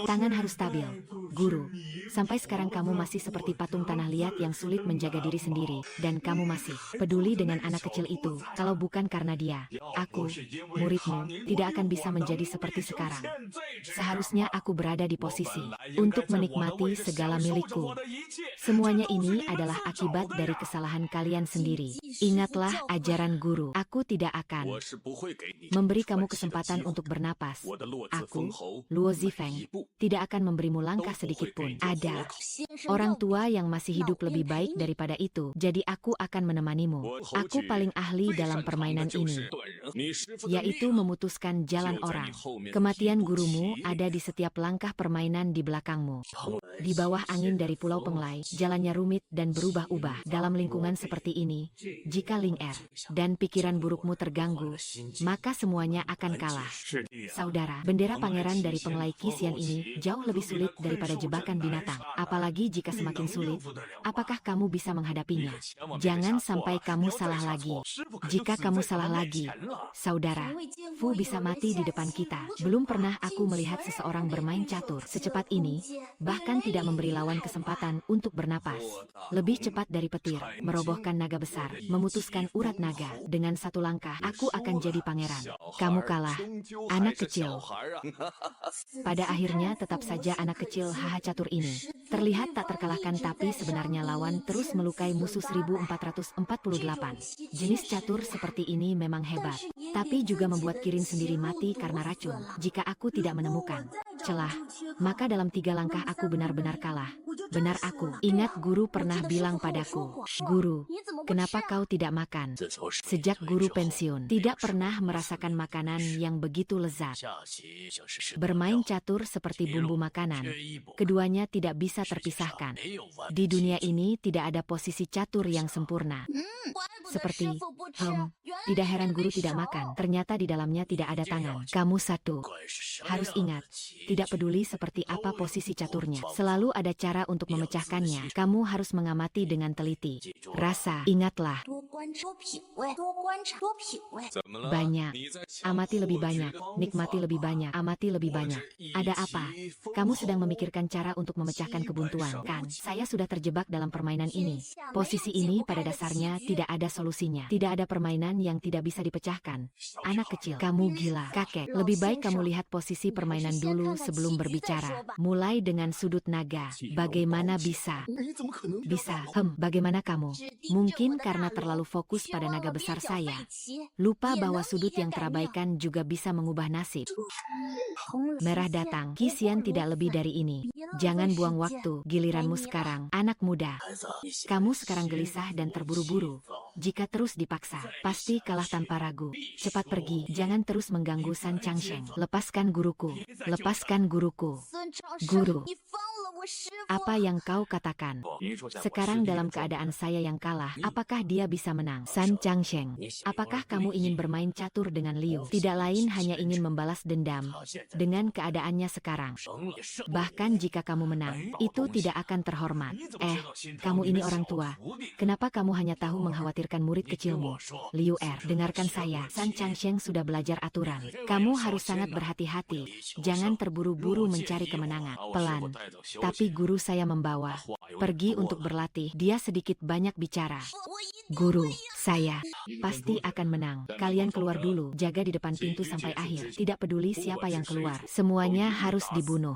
Tangan harus stabil. Guru, sampai sekarang kamu masih seperti patung tanah liat yang sulit menjaga diri sendiri. Dan kamu masih peduli dengan anak kecil itu. Kalau bukan karena dia, aku, muridmu, tidak akan bisa menjadi seperti sekarang. Seharusnya aku berada di posisi untuk menikmati segala milikku. Semuanya ini adalah akibat dari kesalahan kalian sendiri. Ingatlah ajaran guru. Aku tidak akan memberi kamu kesempatan untuk bernapas. Aku, Luo Zifeng, tidak akan memberimu langkah sedikit pun. Ada orang tua yang masih hidup lebih baik daripada itu. Jadi aku akan menemanimu. Aku paling ahli dalam permainan ini, yaitu memutuskan jalan orang. Kematian gurumu ada di setiap langkah permainan di belakangmu. Di bawah angin dari Pulau Penglai, jalannya rumit dan berubah-ubah. Dalam lingkungan seperti ini, jika Ling Er dan pikiran burukmu terganggu, maka semuanya akan kalah. Saudara, bendera pangeran dari Penglai Qixuan ini jauh lebih sulit daripada jebakan binatang. Apalagi Apalagi jika semakin sulit, apakah kamu bisa menghadapinya? Jangan sampai kamu salah lagi. Jika kamu salah lagi, saudara, Fu bisa mati di depan kita. Belum pernah aku melihat seseorang bermain catur secepat ini, bahkan tidak memberi lawan kesempatan untuk bernapas. Lebih cepat dari petir, merobohkan naga besar, memutuskan urat naga. Dengan satu langkah, aku akan jadi pangeran. Kamu kalah, anak kecil. Pada akhirnya tetap saja anak kecil haha catur ini terlihat tak terkalahkan, tapi sebenarnya lawan terus melukai musuh 1448. Jenis catur seperti ini memang hebat, tapi juga membuat Kirin sendiri mati karena racun. Jika aku tidak menemukan celah, maka dalam 3 langkah aku benar-benar kalah. Benar aku. Ingat guru pernah bilang padaku, "Guru, kenapa kau tidak makan?" Sejak guru pensiun, tidak pernah merasakan makanan yang begitu lezat. Bermain catur seperti bumbu makanan. Keduanya tidak bisa terpisahkan. Di dunia ini tidak ada posisi catur yang sempurna. Seperti, tidak heran guru tidak makan. Ternyata di dalamnya tidak ada tangan. Kamu satu. Harus ingat, tidak peduli seperti apa posisi caturnya, selalu ada cara untuk memecahkannya. Kamu harus mengamati dengan teliti. Rasa, ingatlah. Banyak. Amati lebih banyak. Nikmati lebih banyak. Amati lebih banyak. Ada apa? Kamu sedang memikirkan cara untuk memecahkan kebuntuan, kan? Saya sudah terjebak dalam permainan ini. Posisi ini pada dasarnya tidak ada solusinya. Tidak ada permainan yang tidak bisa dipecahkan. Anak kecil, kamu gila. Kakek, lebih baik kamu lihat posisi permainan dulu sebelum berbicara. Mulai dengan sudut naga. Bagaimana bisa? Bisa. Bagaimana kamu? Mungkin karena terlalu fokus pada naga besar saya. Lupa bahwa sudut yang terabaikan juga bisa mengubah nasib. Merah datang. Kisian tidak lebih dari ini. Jangan buang waktu. Giliranmu sekarang, anak muda. Kamu sekarang gelisah dan terburu-buru. Jika terus dipaksa, pasti kalah tanpa ragu. Cepat pergi. Jangan terus mengganggu San Changsheng. Lepaskan guruku. Lepaskan guruku. Guru. Apa yang kau katakan? Sekarang dalam keadaan saya yang kalah, apakah dia bisa menang? San Changsheng, apakah kamu ingin bermain catur dengan Liu? Tidak lain hanya ingin membalas dendam dengan keadaannya sekarang. Bahkan jika kamu menang, itu tidak akan terhormat. Kamu ini orang tua. Kenapa kamu hanya tahu mengkhawatirkan murid kecilmu? Liu dengarkan saya. San Changsheng sudah belajar aturan. Kamu harus sangat berhati-hati. Jangan terburu-buru mencari kemenangan. Pelan. Tapi guru saya membawa pergi untuk berlatih. Dia sedikit banyak bicara. Guru, saya pasti akan menang. Kalian keluar dulu. Jaga di depan pintu sampai akhir. Tidak peduli siapa yang keluar. Semuanya harus dibunuh.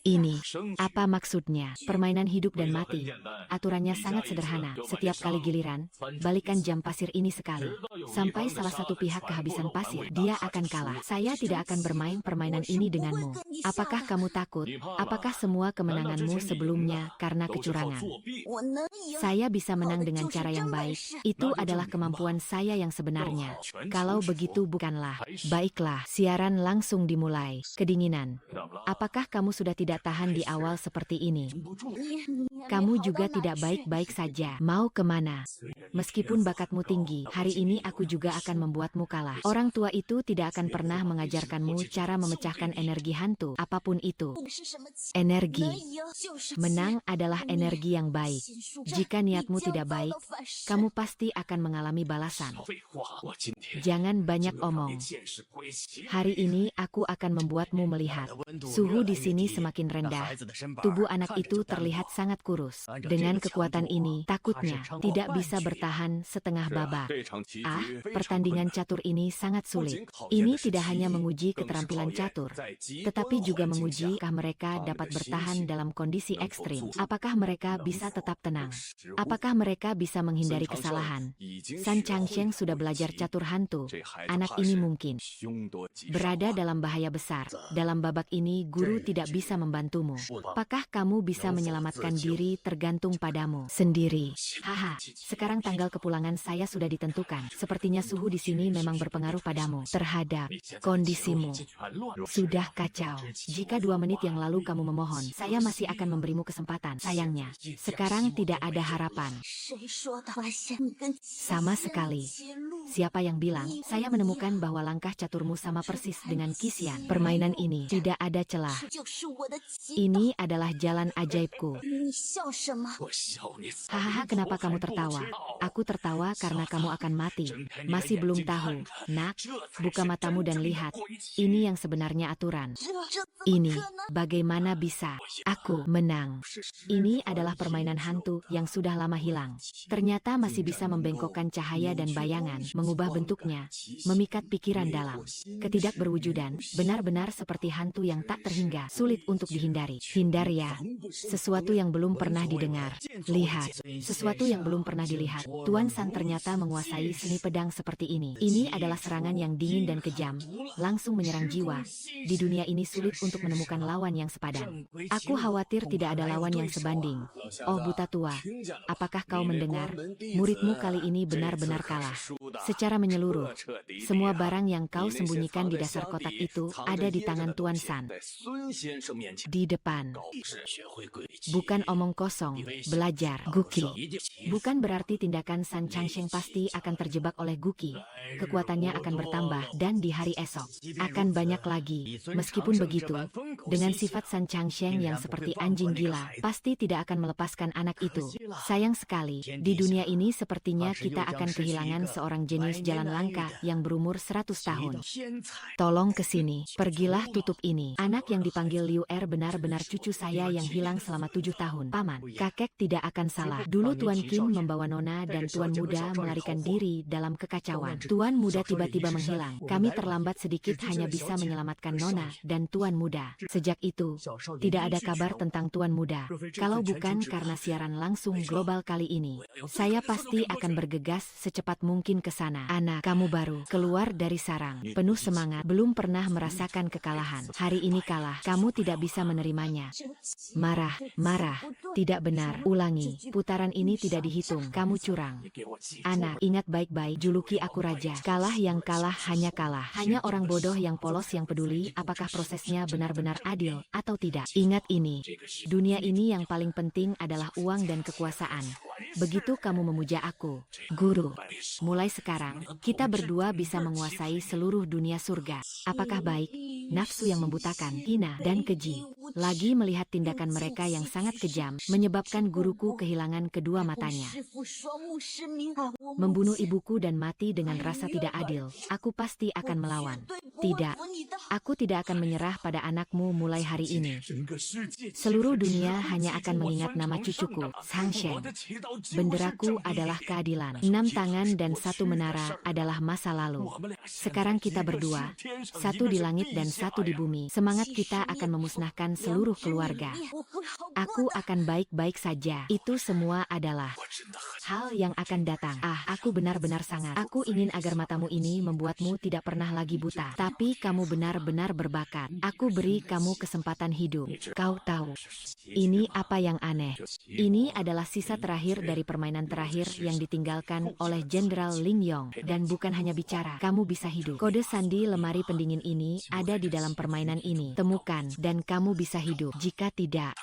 Ini, apa maksudnya? Permainan hidup dan mati. Aturannya sangat sederhana. Setiap kali giliran, balikan jam pasir ini sekali. Sampai salah satu pihak kehabisan pasir, dia akan kalah. Saya tidak akan bermain permainan ini denganmu. Apakah kamu takut? Apakah semua kemenanganmu sebelumnya karena kecurangan? Saya bisa menang dengan cara yang baik. Itu adalah kemampuan saya yang sebenarnya. Kalau begitu bukanlah. Baiklah, siaran langsung dimulai. Kedinginan. Apakah kamu sudah tidak tahan di awal seperti ini? Kamu juga tidak baik-baik saja. Mau kemana? Meskipun bakatmu tinggi, hari ini aku juga akan membuatmu kalah. Orang tua itu tidak akan pernah mengajarkanmu cara memecahkan energi hantu, apapun itu. Energi. Menang adalah energi yang baik. Jika niatmu tidak baik, kamu pasti akan mengalami balasan. Jangan banyak omong. Hari ini aku akan membuatmu melihat. Suhu di sini semakin rendah. Tubuh anak itu terlihat sangat kurus. Dengan kekuatan ini, takutnya tidak bisa bertahan setengah babak. Pertandingan catur ini sangat sulit. Ini tidak hanya menguji keterampilan catur, tetapi juga menguji apakah mereka dapat bertahan dalam kondisi ekstrim. Apakah mereka bisa tetap tenang? Apakah mereka bisa menghindari kesalahan? San Changsheng sudah belajar catur hantu. Anak ini mungkin berada dalam bahaya besar. Dalam babak ini, guru tidak bisa membantumu. Apakah kamu bisa menyelamatkan diri tergantung padamu sendiri? Sekarang tanggal kepulangan saya sudah ditentukan. Sepertinya suhu di sini memang berpengaruh padamu terhadap kondisimu. Sudah kacau. Jika 2 menit yang lalu kamu memohon, saya masih akan memberimu kesempatan. Sayangnya, sekarang tidak ada harapan. Sama sekali. Siapa yang bilang? Saya menemukan bahwa langkah caturmu sama persis dengan Qixuan. Permainan ini tidak ada celah. Ini adalah jalan ajaibku. Hahaha, kenapa kamu tertawa? Aku tertawa karena kamu akan mati. Masih belum tahu. Nak, buka matamu dan lihat. Ini yang sebenarnya aturan. Ini, bagaimana bisa? Aku menang. Ini adalah permainan hantu yang sudah lama hilang. Ternyata masih bisa membengkokkan cahaya dan bayangan, mengubah bentuknya, memikat pikiran dalam. Ketidakberwujudan, benar-benar seperti hantu yang tak terhingga, sulit untuk dihindari. Hindar ya. Sesuatu yang belum pernah didengar. Lihat. Sesuatu yang belum pernah dilihat. Tuan San ternyata menguasai seni pedang seperti ini. Ini adalah serangan yang dingin dan kejam, langsung menyerang jiwa. Di dunia ini sulit untuk menemukan lawan yang sepadan. Aku khawatir tidak ada lawan yang sebanding. Oh buta tua, apakah kau mendengar? Muridmu kali ini benar-benar kalah. Secara menyeluruh, semua barang yang kau sembunyikan di dasar kotak itu ada di tangan Tuan San. Di depan. Bukan omong kosong, belajar. Guki. Bukan berarti tindakan San Changsheng pasti akan terjebak oleh Guki. Kekuatannya akan bertambah dan di hari esok akan banyak lagi. Meskipun begitu, dengan sifat San Changsheng yang seperti anjing gila, pasti tidak akan melepaskan anak itu. Sayang sekali, di dunia ini sepertinya kita akan kehilangan seorang jenius jalan langka yang berumur 100 tahun. Tolong kesini, pergilah tutup ini. Anak yang dipanggil Liu Er benar-benar cucu saya yang hilang selama 7 tahun. Paman, kakek tidak akan salah. Dulu Tuan Qin membawa Nona dan Tuan Muda melarikan diri dalam kekacauan. Tuan Muda tiba-tiba menghilang. Kami terlambat sedikit hanya bisa menyelamatkan Nona dan Tuan Muda. Sejak itu, tidak ada kabar tentang Tuan Muda. Kalau bukan karena siaran langsung global kali ini, saya pasti akan bergegas secepat mungkin ke sana. Anak, kamu baru keluar dari sarang, penuh semangat, belum pernah merasakan kekalahan. Hari ini kalah, kamu tidak bisa menerimanya. Marah, marah, tidak benar. Ulangi, putaran ini tidak dihitung, kamu curang. Anak, ingat baik-baik, juluki aku raja. Kalah yang kalah hanya kalah. Hanya orang bodoh yang polos yang peduli apakah prosesnya benar-benar adil atau tidak. Ingat ini, dunia ini yang paling penting adalah uang dan kekuasaan. Begitu kamu memuja aku, guru, mulai sekarang, kita berdua bisa menguasai seluruh dunia surga. Apakah baik? Nafsu yang membutakan, hina, dan keji. Lagi melihat tindakan mereka yang sangat kejam, menyebabkan guruku kehilangan kedua matanya. Membunuh ibuku dan mati dengan rasa tidak adil, aku pasti akan melawan. Tidak, aku tidak akan menyerah pada anakmu mulai hari ini. Seluruh dunia hanya akan mengingat nama cucuku, Sang Sheng. Benderaku adalah keadilan. 6 tangan dan 1 menara adalah masa lalu. Sekarang kita berdua, 1 di langit dan 1 di bumi. Semangat kita akan memusnahkan seluruh keluarga. Aku akan baik-baik saja. Itu semua adalah hal yang akan datang. Ah, aku benar-benar sangat. Aku ingin agar matamu ini membuatmu tidak pernah lagi buta. Tapi kamu benar-benar berbakat. Aku beri kamu kesempatan hidup. Kau tahu, ini apa yang aneh? Ini adalah sisa terakhir dari permainan terakhir yang ditinggalkan oleh Jenderal Ling Yong. Dan bukan hanya bicara, kamu bisa hidup. Kode sandi lemari pendingin ini ada di dalam permainan ini. Temukan, dan kamu bisa hidup. Jika tidak,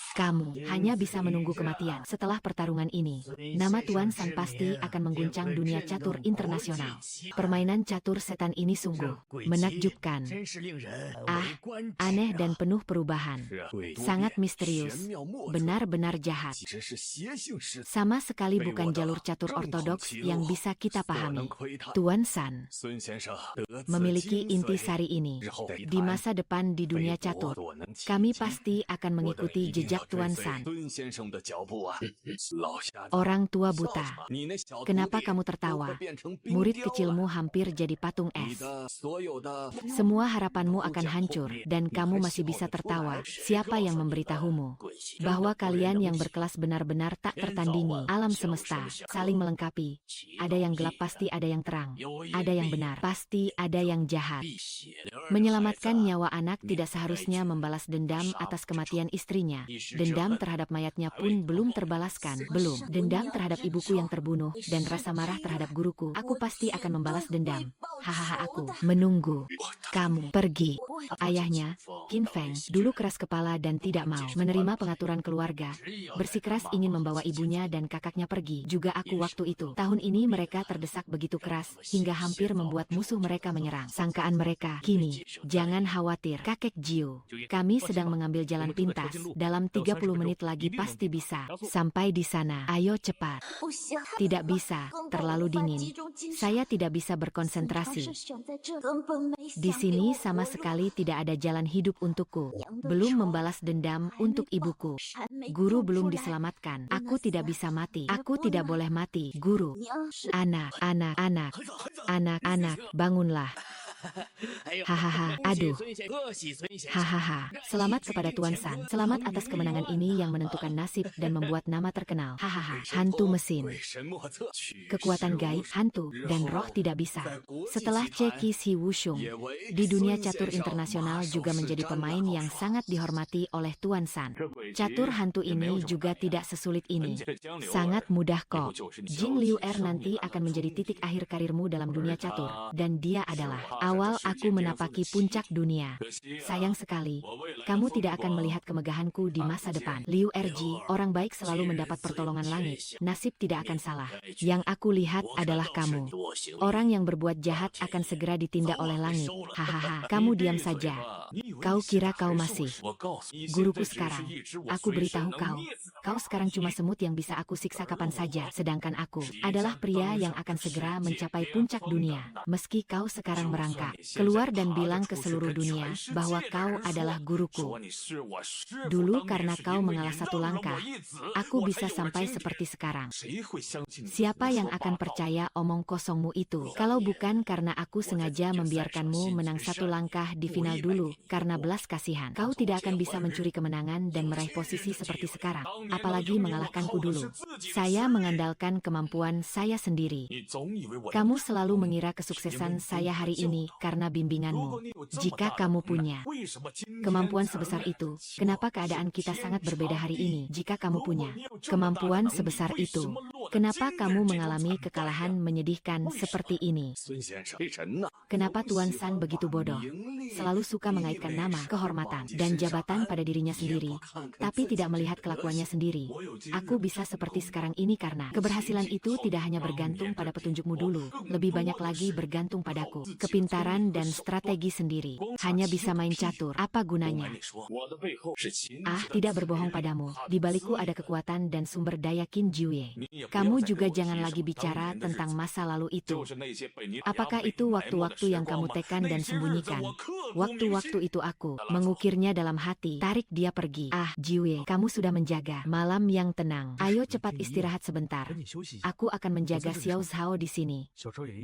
kamu hanya bisa menunggu kematian. Setelah pertarungan ini, nama Tuan San pasti akan mengguncang dunia catur internasional. Permainan catur setan ini sungguh menakjubkan. Ah, aneh dan penuh perubahan. Sangat misterius, benar-benar jahat. Sama sekali bukan jalur catur ortodoks yang bisa kita pahami. Tuan San memiliki intisari ini. Di masa depan di dunia catur, kami pasti akan mengikuti jejak Tuan San. Orang tua buta, kenapa kamu tertawa? Murid kecilmu hampir jadi patung es. Semua harapanmu akan hancur, dan kamu masih bisa tertawa. Siapa yang memberitahumu bahwa kalian yang berkelas benar-benar tak tertandingi? Alam semesta saling melengkapi. Ada yang gelap, pasti ada yang terang. Ada yang benar, pasti ada yang jahat. Menyelamatkan nyawa anak tidak seharusnya membalas dendam atas kematian istrinya. Dendam terhadap mayatnya pun belum terbalaskan. Belum. Dendam terhadap ibuku yang terbunuh, dan rasa marah terhadap guruku. Aku pasti akan membalas dendam. Hahaha, aku menunggu kamu pergi. Ayahnya, Qin Feng, dulu keras kepala dan tidak mau menerima pengaturan keluarga. Bersikeras ingin membawa ibunya dan kakaknya pergi. Juga aku waktu itu. Tahun ini mereka terdesak begitu keras, hingga hampir membuat musuh mereka menyerang. Sangkaan mereka, kini, jangan khawatir, kakek Jiu. Kami sedang mengambil jalan pintas. Dalam 30 menit lagi pasti bisa sampai di sana. Ayo cepat. Tidak bisa, terlalu dingin. Saya tidak bisa berkonsentrasi. Di sini sama sekali tidak ada jalan hidup untukku. Belum membalas dendam untuk ibuku. Guru belum diselamatkan. Aku tidak bisa mati. Aku tidak boleh mati, guru. Anak, bangunlah. Hahaha, aduh. Hahaha, selamat kepada Tuan San. Selamat atas kemenangan ini yang menentukan nasib dan membuat nama terkenal. Hahaha, hantu mesin. Kekuatan gaib, hantu, dan roh tidak bisa. Setelah Ceki Si Wushung, di dunia catur internasional juga menjadi pemain yang sangat dihormati oleh Tuan San. Catur hantu ini juga tidak sesulit ini. Sangat mudah kok. Jing Liu Er nanti akan menjadi titik akhir karirmu dalam dunia catur, dan dia adalah awal aku menapaki puncak dunia. Sayang sekali, kamu tidak akan melihat kemegahanku di masa depan. Liu Erji, orang baik selalu mendapat pertolongan langit. Nasib tidak akan salah. Yang aku lihat adalah kamu. Orang yang berbuat jahat akan segera ditindak oleh langit. Hahaha, kamu diam saja. Kau kira kau masih guruku sekarang? Aku beritahu kau sekarang cuma semut yang bisa aku siksa kapan saja. Sedangkan aku adalah pria yang akan segera mencapai puncak dunia. Meski kau sekarang merangkak keluar dan bilang ke seluruh dunia bahwa kau adalah guruku. Dulu karena kau mengalah satu langkah, aku bisa sampai seperti sekarang. Siapa yang akan percaya omong kosongmu itu? Kalau bukan karena aku sengaja membiarkanmu menang satu langkah di final dulu, karena belas kasihan. Kau tidak akan bisa mencuri kemenangan dan meraih posisi seperti sekarang, apalagi mengalahkanku dulu. Saya mengandalkan kemampuan saya sendiri. Kamu selalu mengira kesuksesan saya hari ini karena bimbinganmu. Jika kamu punya kemampuan sebesar itu, kenapa keadaan kita sangat berbeda hari ini? Jika kamu punya kemampuan sebesar itu, kenapa kamu mengalami kekalahan menyedihkan seperti ini? Kenapa Tuan San begitu bodoh? Selalu suka mengaitkan nama, kehormatan, dan jabatan pada dirinya sendiri, tapi tidak melihat kelakuannya sendiri. Aku bisa seperti sekarang ini karena keberhasilan itu tidak hanya bergantung pada petunjukmu dulu, lebih banyak lagi bergantung padaku. Kepintaran dan strategi sendiri. Hanya bisa main catur. Apa gunanya? Tidak berbohong padamu. Di balikku ada kekuatan dan sumber daya Qin Jiuye. Kamu juga jangan lagi bicara tentang masa lalu itu. Apakah itu waktu-waktu yang kamu tekan dan sembunyikan? Waktu-waktu itu aku mengukirnya dalam hati. Tarik dia pergi. Jiuye, kamu sudah menjaga malam yang tenang. Ayo cepat istirahat sebentar. Aku akan menjaga Xiao Zhao di sini.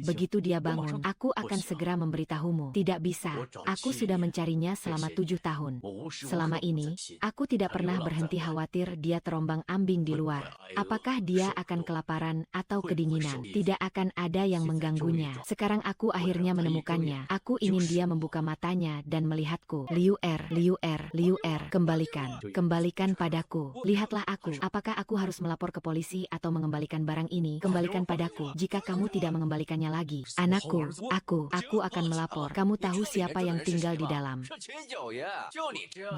Begitu dia bangun, aku akan segera memberitahumu. Tidak bisa. Aku sudah mencarinya selama 7 tahun. Selama ini, aku tidak pernah berhenti khawatir dia terombang-ambing di luar. Apakah dia akan kelaparan atau kedinginan? Tidak akan ada yang mengganggunya. Sekarang aku akhirnya menemukannya. Aku ingin dia membuka matanya dan melihatku. Liu Er, kembalikan padaku. Lihatlah aku. Apakah aku harus melapor ke polisi atau mengembalikan barang ini? Kembalikan padaku. Jika kamu tidak mengembalikannya lagi, anakku, aku akan melapor. Kamu tahu siapa yang tinggal di dalam?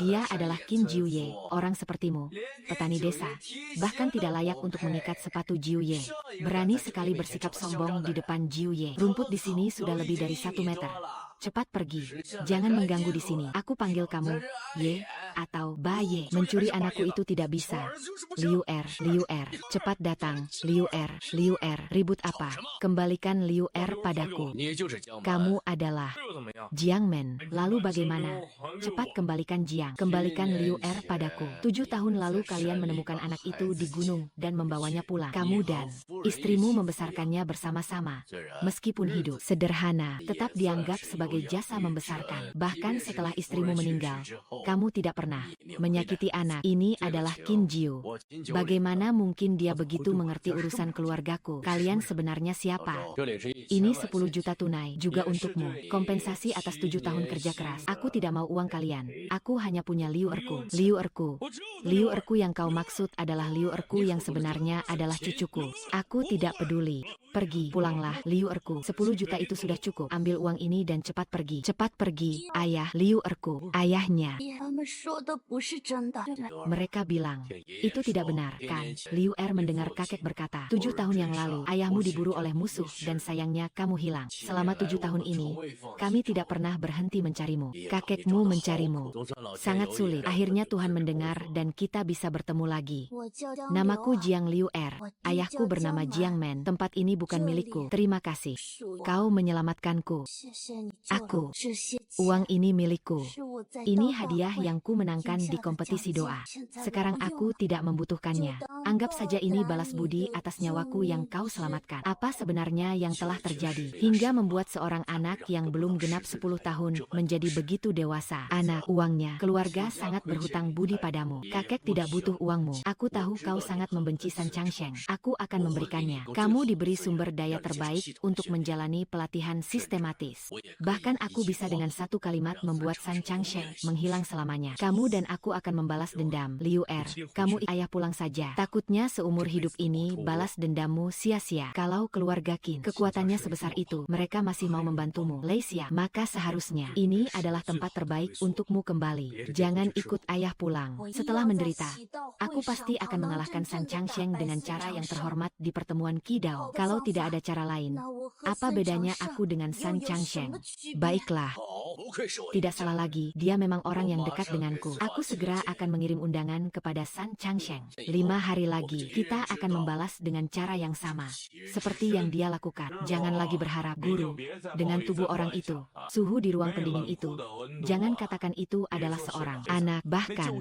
Dia adalah Qin Jiuye, orang sepertimu, petani desa, bahkan tidak layak untuk mengikat sepatu Jiuye. Berani sekali bersikap sombong di depan Jiuye. Rumput di sini sudah lebih dari 1 meter. Cepat pergi. Jangan mengganggu di sini. Aku panggil kamu Ye atau Baye. Mencuri anakku itu tidak bisa. Liu Er, cepat datang. Liu Er, ribut apa? Kembalikan Liu Er padaku. Kamu adalah Jiang Men. Lalu bagaimana? Cepat kembalikan Jiang. Kembalikan Liu Er padaku. 7 tahun lalu kalian menemukan anak itu di gunung dan membawanya pulang. Kamu dan istrimu membesarkannya bersama-sama. Meskipun hidup sederhana, tetap dianggap sebagai jasa membesarkan. Bahkan setelah istrimu meninggal, kamu tidak pernah pernah menyakiti anak. Ini adalah Qin Jiu. Bagaimana mungkin dia begitu mengerti urusan keluargaku? Kalian sebenarnya siapa? Ini 10 juta tunai, juga untukmu. Kompensasi atas 7 tahun kerja keras. Aku tidak mau uang kalian. Aku hanya punya Liu Erku. Liu Erku. Liu Erku yang kau maksud adalah Liu Erku yang sebenarnya adalah cucuku. Aku tidak peduli. Pergi, pulanglah, Liu Erku. 10 juta itu sudah cukup. Ambil uang ini dan cepat pergi. Cepat pergi, ayah. Liu Erku, ayahnya. Mereka bilang, itu tidak benar, kan? Liu Er mendengar kakek berkata, 7 tahun yang lalu, ayahmu diburu oleh musuh dan sayangnya kamu hilang. Selama 7 tahun ini, kami tidak pernah berhenti mencarimu. Kakekmu mencarimu. Sangat sulit. Akhirnya Tuhan mendengar dan kita bisa bertemu lagi. Namaku Jiang Liu Er. Ayahku bernama Jiang Men. Tempat ini bukan milikku. Terima kasih. Kau menyelamatkanku. Aku. Uang ini milikku. Ini hadiah yang ku menangkan di kompetisi doa. Sekarang aku tidak membutuhkannya. Anggap saja ini balas budi atas nyawaku yang kau selamatkan. Apa sebenarnya yang telah terjadi hingga membuat seorang anak yang belum genap 10 tahun menjadi begitu dewasa? Anak, uangnya. Keluarga sangat berhutang budi padamu. Kakek tidak butuh uangmu. Aku tahu kau sangat membenci San Changsheng. Aku akan memberikannya. Kamu diberi sumber daya terbaik untuk menjalani pelatihan sistematis. Bahkan aku bisa dengan satu kalimat membuat San Changsheng menghilang selamanya. Kamu dan aku akan membalas dendam. Liu Er, kamu ayah pulang saja. Takutnya seumur hidup ini balas dendammu sia-sia. Kalau keluarga Qin kekuatannya sebesar itu, mereka masih mau membantumu. Lei Xia, maka seharusnya ini adalah tempat terbaik untukmu kembali. Jangan ikut ayah pulang. Setelah menderita, aku pasti akan mengalahkan San Changsheng dengan cara yang terhormat di pertemuan Qidao. Kalau tidak ada cara lain, apa bedanya aku dengan San Changsheng? Baiklah. Tidak salah lagi, dia memang orang yang dekat denganku. Aku segera akan mengirim undangan kepada San Changsheng. 5 hari lagi, kita akan membalas dengan cara yang sama. Seperti yang dia lakukan. Jangan lagi berharap, guru. Dengan tubuh orang itu, suhu di ruang pendingin itu, jangan katakan itu adalah seorang anak. Bahkan,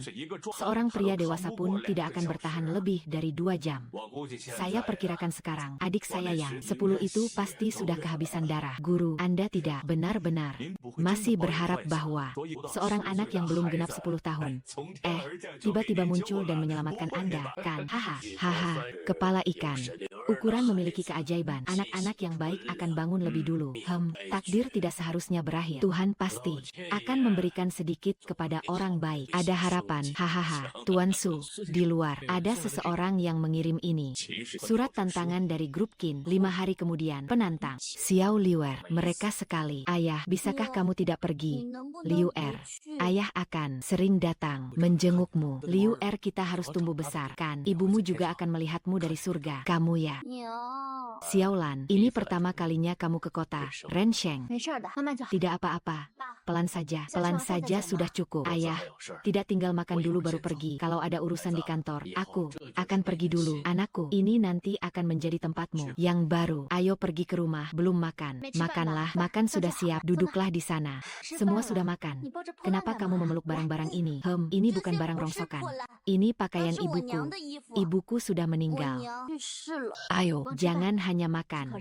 seorang pria dewasa pun tidak akan bertahan lebih dari 2 jam. Saya perkirakan sekarang, adik saya yang 10 itu pasti sudah kehabisan darah. Guru, Anda tidak benar-benar masih berharap bahwa seorang anak yang belum genap 10 tahun, tiba-tiba muncul dan menyelamatkan Anda, kan? Haha, haha, kepala ikan. Ukuran memiliki keajaiban. Anak-anak yang baik akan bangun lebih dulu. Takdir tidak seharusnya berakhir. Tuhan pasti akan memberikan sedikit kepada orang baik. Ada harapan. Hahaha, Tuan Su, di luar ada seseorang yang mengirim ini. Surat tantangan dari grup Qin. 5 hari kemudian, penantang. Xiao Liuer, mereka sekali. Ayah, bisakah kamu tidak pergi? Liu Er, ayah akan sering datang menjengukmu. Liu Er, kita harus tumbuh besar, kan? Ibumu juga akan melihatmu dari surga. Kamu ya. Xiaolan, ini pertama kalinya kamu ke kota Rensheng. Tidak apa-apa. Pelan saja sudah cukup. Ayah, tidak tinggal makan dulu baru pergi. Kalau ada urusan di kantor, aku akan pergi dulu. Anakku, ini nanti akan menjadi tempatmu yang baru. Ayo pergi ke rumah, belum makan. Makanlah, makan sudah siap. Duduklah di sana. Semua sudah makan. Kenapa kamu memeluk barang-barang ini? Ini bukan barang rongsokan. Ini pakaian ibuku. Ibuku sudah meninggal. Ayo, jangan hanya makan.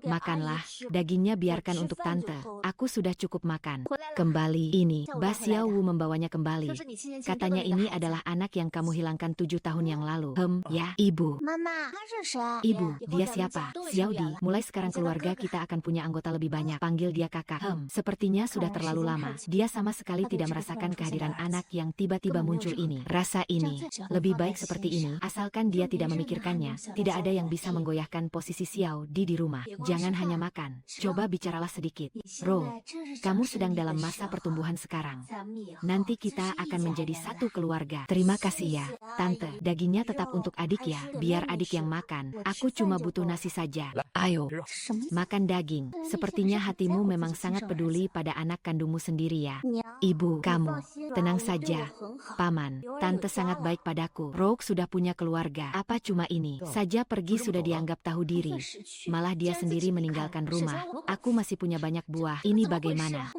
Makanlah, dagingnya biarkan untuk tante. Aku sudah cukup makan. Kembali, ini, Ba Xiao Wu membawanya kembali. Katanya ini adalah anak yang kamu hilangkan 7 tahun yang lalu. Ya, ibu. Ibu, dia siapa? Xiao Di, mulai sekarang keluarga kita akan punya anggota lebih banyak. Panggil dia kakak. Sepertinya sudah terlalu lama. Dia sama sekali tidak merasakan kehadiran anak yang tiba-tiba muncul ini. Rasa ini, lebih baik seperti ini, asalkan dia tidak memikirkannya. Tidak ada yang bisa menggoyahkan posisi Xiao Di rumah. Jangan hanya makan. Coba bicaralah sedikit. Ro, kamu sedang dalam masa pertumbuhan sekarang. Nanti kita akan menjadi satu keluarga. Terima kasih ya, Tante. Dagingnya tetap untuk adik ya, biar adik yang makan. Aku cuma butuh nasi saja. Ayo, makan daging. Sepertinya hatimu memang sangat peduli pada anak kandungmu sendiri ya. Ibu, kamu, tenang saja. Paman, Tante sangat baik padaku. Rogue sudah punya keluarga. Apa cuma ini saja pergi sudah dianggap tahu diri. Malah dia sendiri meninggalkan rumah. Aku masih punya banyak buah. Ini bagaimana?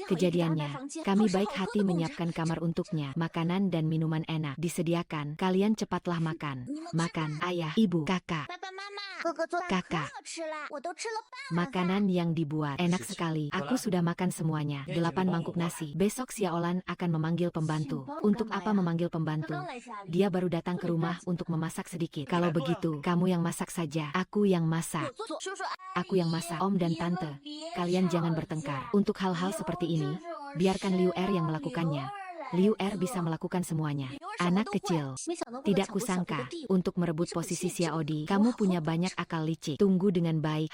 Kejadiannya, kami baik hati menyiapkan kamar untuknya. Makanan dan minuman enak disediakan. Kalian cepatlah makan. Makan, ayah, ibu, kakak. Papa, Mama. Kakak, makanan yang dibuat enak sekali. Aku sudah makan semuanya. 8 mangkuk nasi. Besok Xiaolan akan memanggil pembantu. Untuk apa memanggil pembantu? Dia baru datang ke rumah untuk memasak sedikit. Kalau begitu, kamu yang masak saja. Aku yang masak. Aku yang masak. Om dan tante, kalian jangan bertengkar. Untuk hal-hal seperti ini, biarkan Liu Er yang melakukannya. Liu Er bisa melakukan semuanya. Anak kecil. Tidak kusangka, untuk merebut posisi Xiao Di, kamu punya banyak akal licik. Tunggu dengan baik.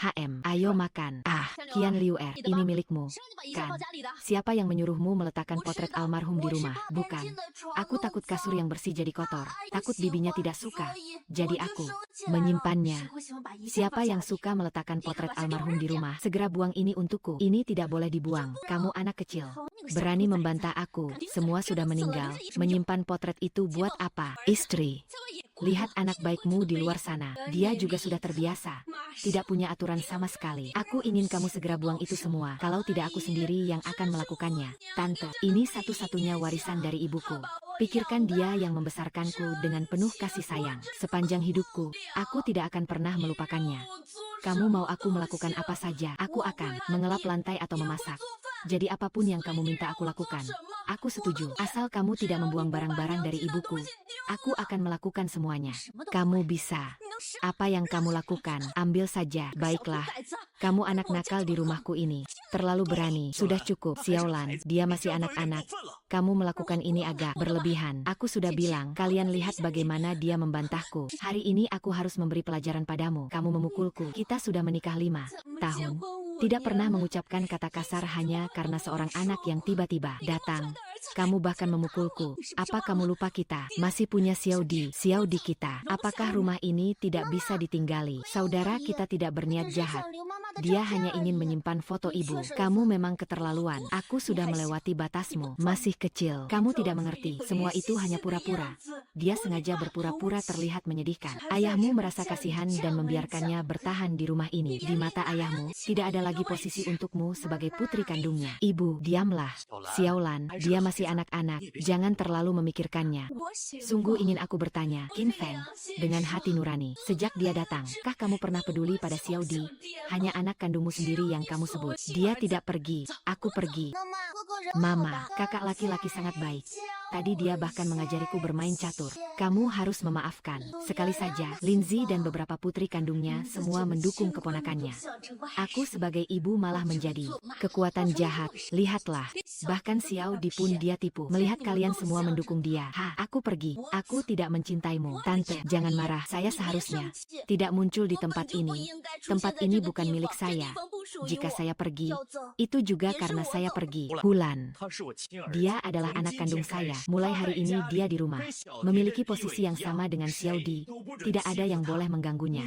Ayo makan. Kian Liu Er, ini milikmu. Kan? Siapa yang menyuruhmu meletakkan potret almarhum di rumah? Bukan. Aku takut kasur yang bersih jadi kotor. Takut bibinya tidak suka. Jadi aku menyimpannya. Siapa yang suka meletakkan potret almarhum di rumah? Segera buang ini untukku. Ini tidak boleh dibuang. Kamu anak kecil. Berani membantah aku. Semua sudah meninggal. Menyimpan potret itu buat apa? Istri. Lihat anak baikmu di luar sana. Dia juga sudah terbiasa. Tidak punya aturan sama sekali. Aku ingin kamu segera buang itu semua. Kalau tidak aku sendiri yang akan melakukannya. Tante, ini satu-satunya warisan dari ibuku. Pikirkan dia yang membesarkanku dengan penuh kasih sayang. Sepanjang hidupku, aku tidak akan pernah melupakannya. Kamu mau aku melakukan apa saja, aku akan mengelap lantai atau memasak. Jadi apapun yang kamu minta aku lakukan. Aku setuju, asal kamu tidak membuang barang-barang dari ibuku. Aku akan melakukan semuanya. Kamu bisa. Apa yang kamu lakukan, ambil saja. Baiklah. Kamu anak nakal di rumahku ini. Terlalu berani. Sudah cukup, Xiaolan. Dia masih anak-anak. Kamu melakukan ini agak berlebihan. Aku sudah bilang, kalian lihat bagaimana dia membantahku. Hari ini aku harus memberi pelajaran padamu. Kamu memukulku. Kita sudah menikah 5 tahun. Tidak pernah mengucapkan kata kasar hanya karena seorang anak yang tiba-tiba datang. Kamu bahkan memukulku. Apa kamu lupa kita masih punya Xiao Di kita? Apakah rumah ini tidak bisa ditinggali? Saudara kita tidak berniat jahat. Dia hanya ingin menyimpan foto ibu. Kamu memang keterlaluan. Aku sudah melewati batasmu. Masih kecil. Kamu tidak mengerti. Semua itu hanya pura-pura. Dia sengaja berpura-pura terlihat menyedihkan. Ayahmu merasa kasihan dan membiarkannya bertahan di rumah ini. Di mata ayahmu, tidak ada lagi posisi untukmu sebagai putri kandungnya. Ibu, diamlah. Xiaolan, dia masih anak-anak. Jangan terlalu memikirkannya. Sungguh ingin aku bertanya, Qin Feng, dengan hati nurani. Sejak dia datang, kah kamu pernah peduli pada Xiao Di? Hanya anak kandungmu sendiri yang kamu sebut. Dia tidak pergi. Aku pergi. Mama, kakak laki-laki sangat baik. Tadi dia bahkan mengajariku bermain catur. Kamu harus memaafkan. Sekali saja, Linzi dan beberapa putri kandungnya semua mendukung keponakannya. Aku sebagai ibu malah menjadi kekuatan jahat. Lihatlah, bahkan Xiao Di pun dia tipu. Melihat kalian semua mendukung dia. Aku pergi. Aku tidak mencintaimu. Tante, jangan marah. Saya seharusnya tidak muncul di tempat ini. Tempat ini bukan milik saya. Jika saya pergi, itu juga karena saya pergi. Hulan, dia adalah anak kandung saya. Mulai hari ini dia di rumah. Memiliki posisi yang sama dengan Xiao Di. Tidak ada yang boleh mengganggunya.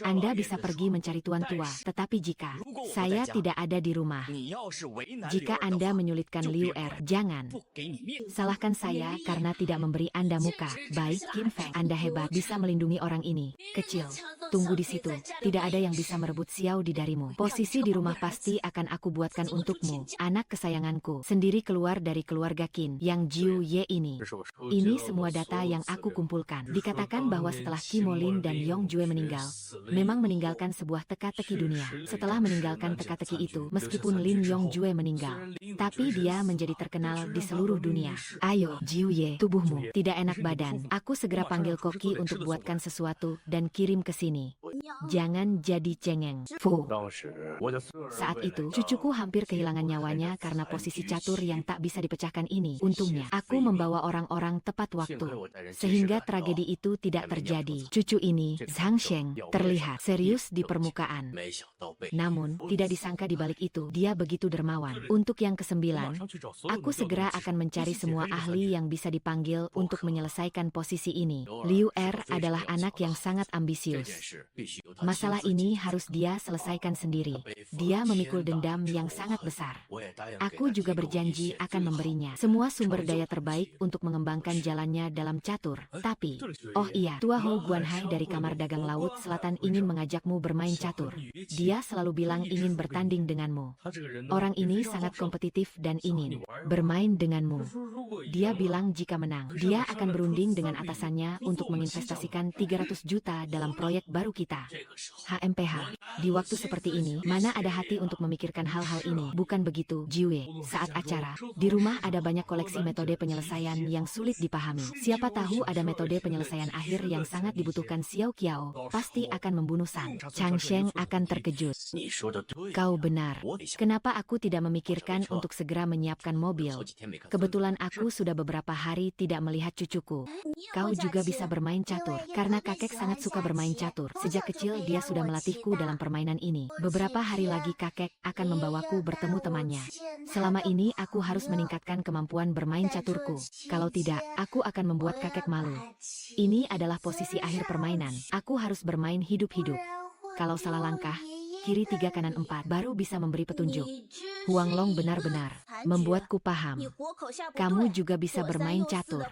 Anda bisa pergi mencari tuan tua. Tetapi jika saya tidak ada di rumah, jika Anda menyulitkan Liu Er, jangan salahkan saya karena tidak memberi Anda muka. Baik, Qin Feng, Anda hebat bisa melindungi orang ini. Kecil, tunggu di situ. Tidak ada yang bisa merebut Xiao Di darimu. Posisi di rumah pasti akan aku buatkan untukmu. Anak kesayanganku, sendiri keluar dari keluarga Qin yang Jiu Ye ini. Ini semua data yang aku kumpulkan. Dikatakan bahwa setelah Qimo Lin dan Yong Jue meninggal, memang meninggalkan sebuah teka-teki dunia. Setelah meninggalkan teka-teki itu, meskipun Lin Yong Jue meninggal, tapi dia menjadi terkenal di seluruh dunia. Ayo, Jiu Ye, tubuhmu tidak enak badan. Aku segera panggil koki untuk buatkan sesuatu dan kirim ke sini. Jangan jadi cengeng. Fu. Saat itu, cucuku hampir kehilangan nyawanya karena posisi catur yang tak bisa dipecahkan ini. Untungnya, aku membawa orang-orang tepat waktu, sehingga tragedi itu tidak terjadi. Cucu ini, Zhang Sheng, terlihat serius di permukaan. Namun, tidak disangka di balik itu, dia begitu dermawan. Untuk yang ke-9, aku segera akan mencari semua ahli yang bisa dipanggil untuk menyelesaikan posisi ini. Liu Er adalah anak yang sangat ambisius. Masalah ini harus dia selesaikan sendiri. Dia memikul dendam yang sangat besar. Aku juga berjanji akan memberinya semua sumber daya terbaik terbaik untuk mengembangkan jalannya dalam catur. Tapi, oh iya, Tua Hou Guanhai dari Kamar Dagang Laut Selatan ingin mengajakmu bermain catur. Dia selalu bilang ingin bertanding denganmu. Orang ini sangat kompetitif dan ingin bermain denganmu. Dia bilang jika menang, dia akan berunding dengan atasannya untuk menginvestasikan 300 juta dalam proyek baru kita. HMPH, di waktu seperti ini, mana ada hati untuk memikirkan hal-hal ini? Bukan begitu, Jiwei. Saat acara, di rumah ada banyak koleksi metode penyelesaian yang sulit dipahami. Siapa tahu ada metode penyelesaian akhir yang sangat dibutuhkan Xiao Qiao, pasti akan membunuh San. Chang Sheng akan terkejut. Kau benar. Kenapa aku tidak memikirkan untuk segera menyiapkan mobil? Kebetulan aku sudah beberapa hari tidak melihat cucuku. Kau juga bisa bermain catur, karena kakek sangat suka bermain catur. Sejak kecil dia sudah melatihku dalam permainan ini. Beberapa hari lagi kakek akan membawaku bertemu temannya. Selama ini aku harus meningkatkan kemampuan bermain caturku. Kalau tidak, aku akan membuat kakek malu. Ini adalah posisi akhir permainan. Aku harus bermain hidup-hidup. Kalau salah langkah, kiri 3 kanan 4 baru bisa memberi petunjuk. Huang Long benar-benar membuatku paham. Kamu juga bisa bermain catur.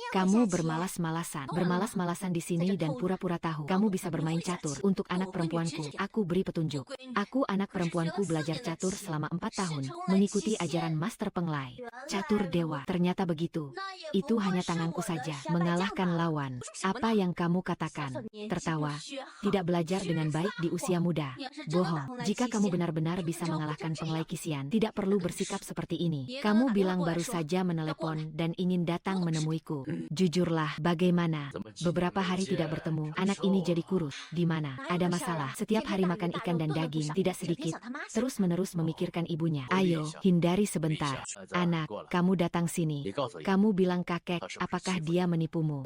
Kamu bermalas-malasan di sini dan pura-pura tahu. Kamu bisa bermain catur. Untuk anak perempuanku, aku beri petunjuk. Aku anak perempuanku belajar catur selama 4 tahun, mengikuti ajaran Master Penglai. Catur dewa, ternyata begitu. Itu hanya tanganku saja, mengalahkan lawan. Apa yang kamu katakan? Tertawa. Tidak belajar dengan baik di usia muda. Bohong. Jika kamu benar-benar bisa mengalahkan Penglai Kisian, tidak perlu bersikap seperti ini. Kamu bilang baru saja menelepon dan ingin datang menemuiku. Jujurlah, bagaimana? Beberapa hari tidak bertemu, anak ini jadi kurus. Di mana? Ada masalah. Setiap hari makan ikan dan daging, tidak sedikit. Terus-menerus memikirkan ibunya. Ayo, hindari sebentar. Anak, kamu datang sini. Kamu bilang kakek, apakah dia menipumu?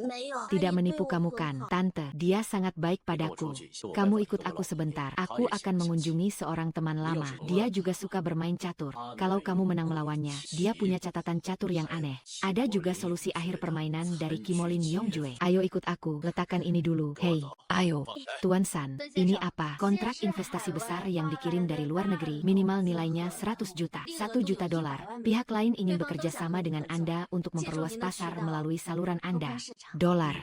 Tidak menipu kamu kan, Tante. Dia sangat baik padaku. Kamu ikut aku sebentar. Aku akan mengunjungi seorang teman lama. Dia juga suka bermain catur. Kalau kamu menang melawannya, dia punya catatan catur yang aneh. Ada juga solusi akhir permainan dari Kimolin Yongjue. Ayo ikut aku. Letakkan ini dulu. Hei, ayo. Tuan San, ini apa? Kontrak investasi besar yang dikirim dari luar negeri. Minimal nilainya 100 juta. 1 juta dolar. Pihak lain ingin bekerja sama dengan Anda untuk memperluas pasar melalui saluran Anda. Dolar.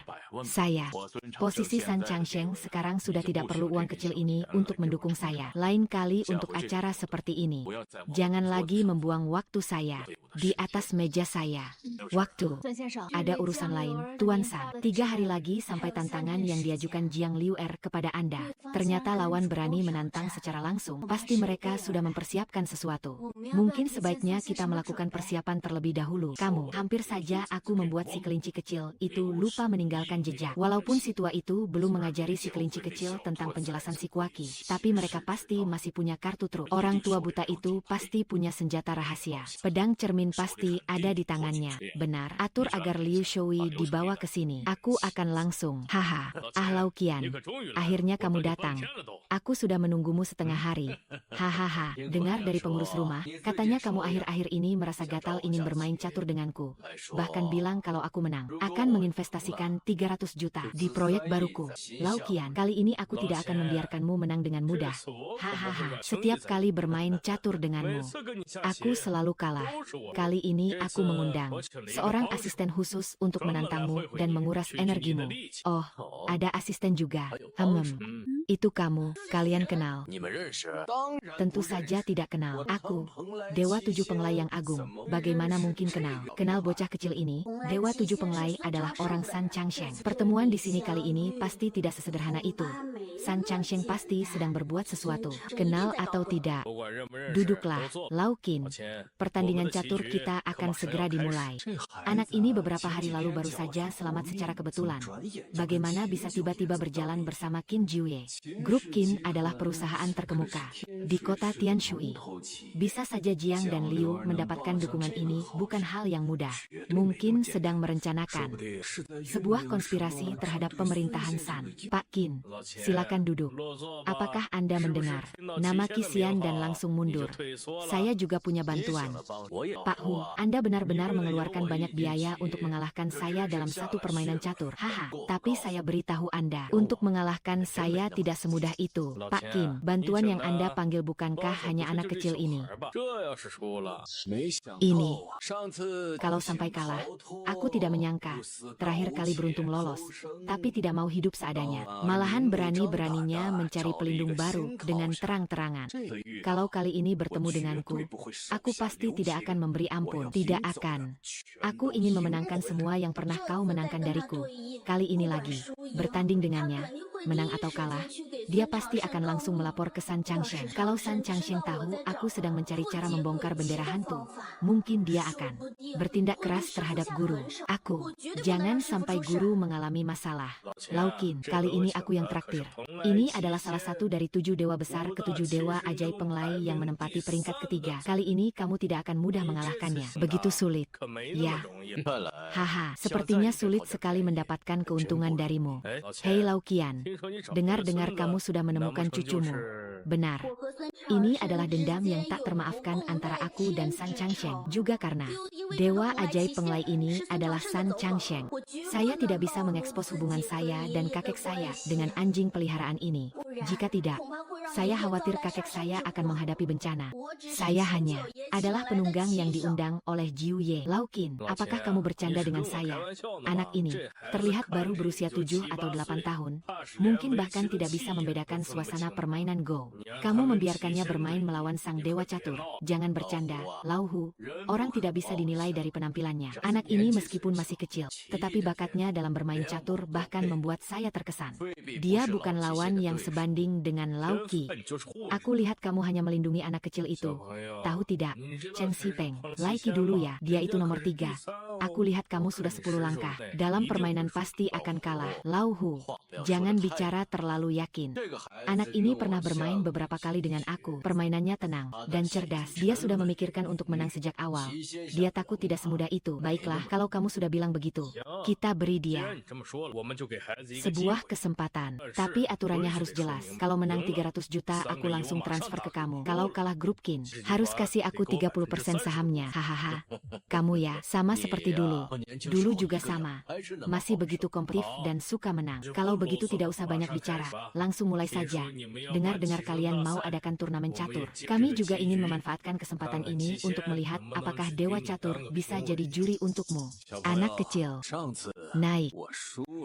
Saya. Posisi San Changsheng sekarang sudah tidak perlu uang kecil ini untuk mendukung saya. Lain kali untuk acara seperti ini, jangan lagi membuang waktu saya di atas meja saya. Waktu. Ada urusan lain, Tuan San. 3 hari lagi sampai tantangan yang diajukan Jiang Liu kepada Anda. Ternyata lawan berani menantang secara langsung. Pasti mereka sudah mempersiapkan sesuatu. Mungkin sebaiknya kita melakukan persiapan terlebih dahulu. Kamu, hampir saja aku membuat si kelinci kecil itu lupa meninggalkan jejak. Walaupun si tua itu belum mengajari si kelinci kecil tentang penjelasan si Kuaki, tapi mereka pasti masih punya kartu truk. Orang tua buta itu pasti punya senjata rahasia. Pedang cermin pasti ada di tangannya. Benar, atur agar Liu Shui dibawa ke sini. Aku akan langsung. Haha, Lau Qian. Akhirnya kamu datang. Aku sudah menunggumu setengah hari. Hahaha, dengar dari pengurus rumah, katanya kamu akhir-akhir ini merasa gatal ingin bermain catur denganku. Bahkan bilang kalau aku menang, akan menginvestasikan 300 juta di proyek baruku. Lau Qian, kali ini aku tidak akan membiarkanmu menang dengan mudah. Hahaha, setiap kali bermain catur denganmu, aku selalu kalah. Kali ini aku mengundang seorang asisten khusus untuk menantangmu dan menguras energimu. Oh, ada asisten juga. Itu kamu, kalian kenal? Tentu saja tidak kenal. Aku, Dewa 7 Penglai yang agung. Bagaimana mungkin kenal? Kenal bocah kecil ini? Dewa 7 Penglai adalah orang San Changsheng. Pertemuan di sini kali ini pasti tidak sesederhana itu. San Changsheng pasti sedang berbuat sesuatu. Kenal atau tidak? Duduklah, Lau Qin. Pertandingan catur kita akan segera dimulai. Anak ini beberapa hari lalu baru saja selamat secara kebetulan. Bagaimana bisa tiba-tiba berjalan bersama Qin Jiwei? Grup Qin adalah perusahaan terkemuka di kota Tianshui. Bisa saja Jiang dan Liu mendapatkan dukungan ini bukan hal yang mudah. Mungkin sedang merencanakan sebuah konspirasi terhadap pemerintahan San. Pak Qin, silakan duduk. Apakah Anda mendengar nama Kisian dan langsung mundur? Saya juga punya bantuan. Pak Hu, Anda benar-benar mengeluarkan banyak biaya untuk mengalahkan saya dalam satu permainan catur. Haha, tapi saya beritahu Anda, untuk mengalahkan saya tidak semudah itu. Pak Qin, bantuan yang Anda panggil bukankah hanya anak kecil ini? Ini, kalau sampai kalah, aku tidak menyangka. Terakhir kali beruntung lolos, tapi tidak mau hidup seadanya. Malahan berani-beraninya mencari pelindung baru dengan terang-terangan. Kalau kali ini bertemu denganku, aku pasti tidak akan memberi ampun. Tidak akan. Aku ingin memenangkan semua yang pernah kau menangkan dariku. Kali ini lagi, bertanding dengannya, menang atau kalah, dia pasti akan langsung melapor ke San Changsheng. Kalau San Changsheng tahu aku sedang mencari cara membongkar bendera hantu, mungkin dia akan bertindak keras terhadap guru. Aku, jangan sampai guru mengalami masalah. Lao Qin, kali ini aku yang traktir. Ini adalah salah satu dari 7 dewa besar, ke-7 dewa ajaib penglai yang menempati peringkat ketiga. Kali ini kamu tidak akan mudah mengalahkannya. Begitu sulit. Ya. Haha, sepertinya sulit sekali mendapatkan keuntungan darimu. Hei Lao Qian, dengar-dengar kamu sudah menemukan cucumu. Benar. Ini adalah dendam yang tak termaafkan antara aku dan San Changsheng. Juga karena dewa ajaib penglai ini adalah San Changsheng. Saya tidak bisa mengekspos hubungan saya dan kakek saya dengan anjing peliharaan ini. Jika tidak, saya khawatir kakek saya akan menghadapi bencana. Saya hanya adalah penunggang yang diundang oleh Jiu Ye. Lao Qin, apakah kamu bercanda dengan saya? Anak ini terlihat baru berusia 7 atau 8 tahun. Mungkin bahkan tidak bisa membedakan suasana permainan Go. Kamu membiarkannya bermain melawan sang dewa catur. Jangan bercanda, Lao Hu. Orang tidak bisa dinilai dari penampilannya. Anak ini meskipun masih kecil, tetapi bakatnya dalam bermain catur bahkan membuat saya terkesan. Dia bukan lawan yang sebanding dengan Lao Qi. Aku lihat kamu hanya melindungi anak kecil itu. Tahu tidak, Chen Xipeng, Laiki dulu ya, dia itu nomor 3. Aku lihat kamu sudah 10 langkah. Dalam permainan pasti akan kalah. Lao Hu, jangan bicara terlalu yakin. Anak ini pernah bermain beberapa kali dengan aku. Permainannya tenang dan cerdas. Dia sudah memikirkan untuk menang sejak awal. Dia takut tidak semudah itu. Baiklah, kalau kamu sudah bilang begitu, kita beri dia sebuah kesempatan. Tapi aturannya harus jelas. Kalau menang 300 juta, aku langsung transfer ke kamu. Kalau kalah grup Qin, harus kasih aku 30% sahamnya. Hahaha. Kamu ya, sama seperti dulu. Dulu juga sama. Masih begitu kompetitif dan suka menang. Kalau begitu tidak usah banyak bicara. Langsung mulai saja. Dengar-dengar kalian mau adakan turnamen catur. Kami juga ingin memanfaatkan kesempatan ini untuk melihat apakah dewa catur bisa jadi juri untukmu. Anak kecil. Naik.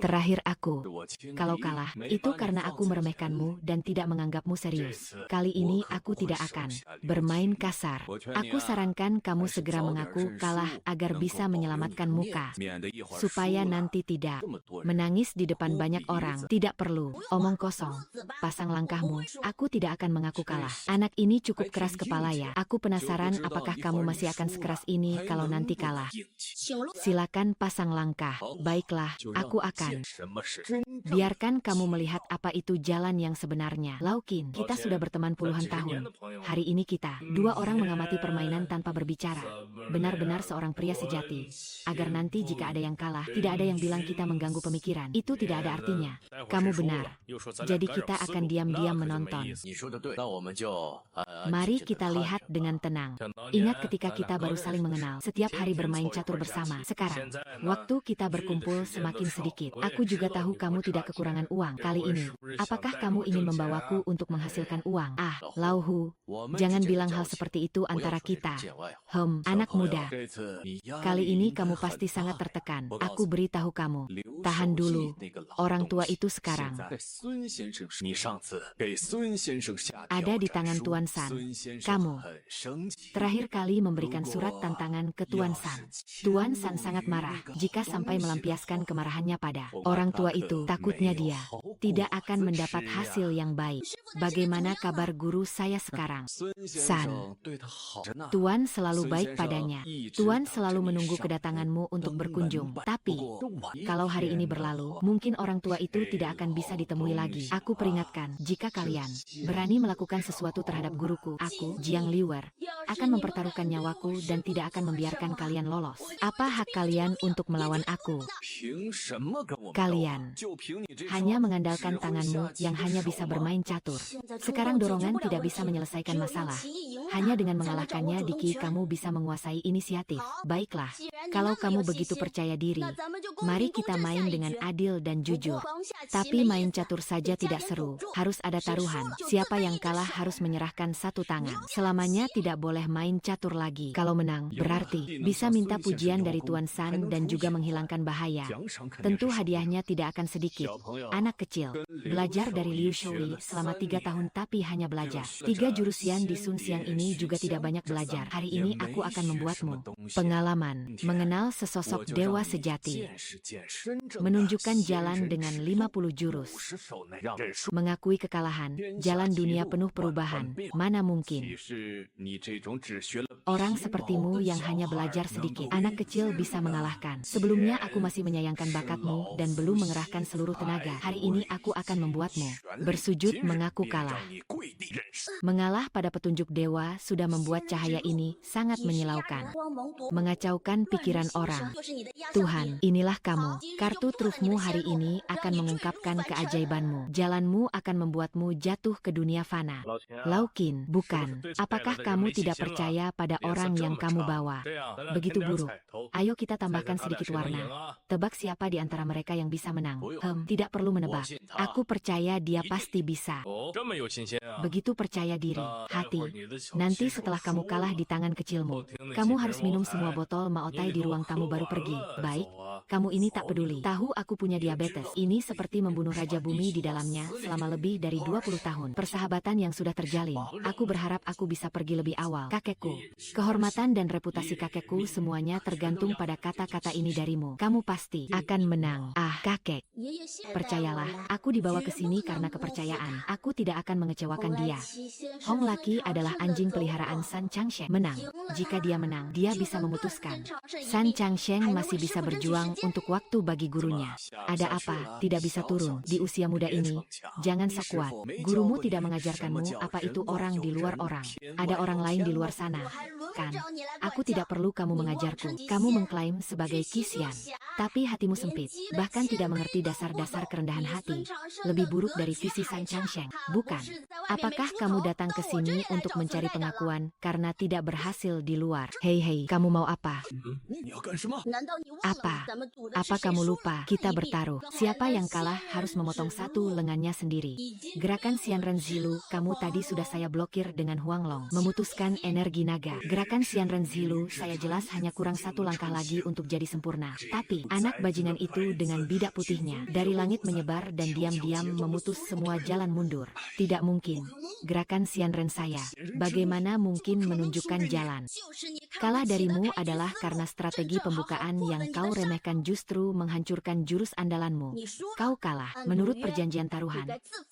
Terakhir aku. Kalau kalah, itu karena aku meremehkanmu dan tidak menganggapmu serius. Kali ini aku tidak akan bermain kasar. Aku sarankan kamu segera mengaku kalah agar bisa menyelamatkan muka. Supaya nanti tidak menangis di depan banyak orang. Tidak perlu omong kosong. Pasang langkahmu. Aku tidak akan mengaku kalah. Anak ini cukup keras kepala ya. Aku penasaran apakah kamu masih akan sekeras ini kalau nanti kalah. Silakan pasang langkah. Baiklah, aku akan biarkan kamu melihat apa itu jalan yang sebenarnya. Lao Qin, kita sudah berteman puluhan tahun. Hari ini kita, 2 orang mengamati permainan tanpa berbicara. Benar-benar seorang pria sejati. Agar nanti jika ada yang kalah, tidak ada yang bilang kita mengganggu pemikiran. Itu tidak ada artinya. Kamu benar. Jadi kita akan diam-diam menonton. Mari kita lihat dengan tenang. Ingat ketika kita baru saling mengenal, setiap hari bermain catur bersama. Sekarang, waktu kita berkumpul semakin sedikit. Aku juga tahu kamu tidak kekurangan uang. Kali ini, apakah kamu ingin membawaku untuk menghasilkan uang? Ah, Lao Hu, jangan bilang hal seperti itu antara kita. Anak muda. Kali ini kamu pasti sangat tertekan. Aku beritahu kamu. Tahan dulu. Orang tua itu sekarang ada di tangan Tuan San. Kamu terakhir kali memberikan surat tantangan ke Tuan San. Tuan San sangat marah jika sampai melampiaskan kemarahannya pada orang tua itu. Takutnya dia tidak akan mendapat hasil yang baik. Bagaimana kabar guru saya sekarang? San. Tuan selalu baik padanya. Tuan selalu menunggu kedatanganmu untuk berkunjung. Tapi, kalau hari ini berlalu, mungkin orang tua itu tidak akan bisa ditemui lagi. Aku peringatkan, jika kalian berani melakukan sesuatu terhadap guruku, aku, Jiang Liwer, akan mempertaruhkan nyawaku dan tidak akan membiarkan kalian lolos. Apa hak kalian untuk melawan aku? Kalian hanya mengandalkan tanganmu yang hanya bisa bermain catur. Sekarang dorongan tidak bisa menyelesaikan masalah. Hanya dengan mengalahkannya Diki kamu bisa menguasai inisiatif. Baiklah, kalau kamu begitu percaya diri, mari kita main dengan adil dan jujur. Tapi main catur saja tidak seru, harus ada taruhan. Siapa yang kalah harus menyerahkan satu tangan. Selamanya tidak boleh main catur lagi. Kalau menang, berarti bisa minta pujian dari Tuan San dan juga menghilangkan bahaya. Tentu hadiahnya tidak akan sedikit. Anak kecil, belajar dari Liu Shui selama 3 tahun tapi hanya belajar. 3 jurusian di Sun Xiang ini juga tidak banyak belajar. Hari ini aku akan membuatmu pengalaman, mengenal sesosok dewa sejati. Menunjukkan jalan dengan 50 jurus. Mengakui kekalahan, jalan dunia penuh perubahan, mana mungkin. Orang sepertimu yang hanya belajar sedikit, anak kecil bisa mengalahkan. Sebelumnya aku masih menyayangkan bakatmu dan belum mengerahkan seluruh tenaga. Hari ini aku akan membuatmu bersujud mengaku kalah. Mengalah pada petunjuk dewa sudah membuat cahaya ini sangat menyilaukan. Mengacaukan pikiran orang. Tuhan, inilah kamu. Kartu trufmu hari ini akan mengungkapkan keajaibanmu. Jalanmu akan membuatmu jatuh ke dunia fana. Laukin, bukan. Apakah kamu tidak percaya pada orang yang kamu bawa? Begitu buruk. Ayo kita tambahkan sedikit warna. Tebak siapa di antara mereka yang bisa menang. Tidak perlu menebak. Aku percaya dia pasti bisa. Begitu percaya diri, hati. Nanti setelah kamu kalah di tangan kecilmu, kamu harus minum semua botol Maotai di ruang tamu baru pergi. Baik, kamu ini tak peduli. Tahu aku punya diabetes. Ini seperti membunuh Raja Bumi di dalamnya selama lebih dari 20 tahun. Persahabatan yang sudah terjalin. Aku berharap aku bisa pergi lebih awal. Kakekku, kehormatan dan reputasi kakekku semuanya tergantung pada kata-kata ini darimu. Kamu pasti akan menang. Ah, kakek. Percayalah, aku dibawa ke sini karena kepercayaan. Aku tidak akan mengecewakan dia. Hong Laki adalah anjing peliharaan San Changsheng. Menang. Jika dia menang, dia bisa memutuskan. San Changsheng masih bisa berjuang untuk waktu bagi gurunya. Ada apa? Tidak bisa turun. Di usia muda ini, jangan sekuat. Gurumu tidak mengajarkanmu apa itu orang di luar orang. Ada orang lain di luar sana. Kan? Aku tidak perlu kamu mengajarku. Kamu mengklaim sebagai Qi Xian. Tapi hatimu sempit. Bahkan tidak mengerti dasar-dasar kerendahan hati. Lebih buruk dari visi San Changsheng. Bukan. Apakah kamu datang ke sini untuk mencari pengakuan karena tidak berhasil di luar? Hei, kamu mau apa? Apa? Apa kamu lupa? Kita bertaruh. Siapa yang kalah harus memotong satu lengannya sendiri. Gerakan Xianren Zilu, kamu tadi sudah saya blokir dengan Huanglong. Memutuskan energi naga. Gerakan Xianren Zilu, saya jelas hanya kurang satu langkah lagi untuk jadi sempurna. Tapi, anak bajingan itu dengan bidak putihnya dari langit menyebar dan diam-diam memutus semua jalan mundur. Tidak mungkin. Gerakan Xianren saya. Bagaimana mungkin menunjukkan jalan? Kalah darimu adalah karena strategi pembukaan yang kau remehkan justru menghancurkan jurus andalanmu. Kau kalah. Menurut perjanjian taruhan,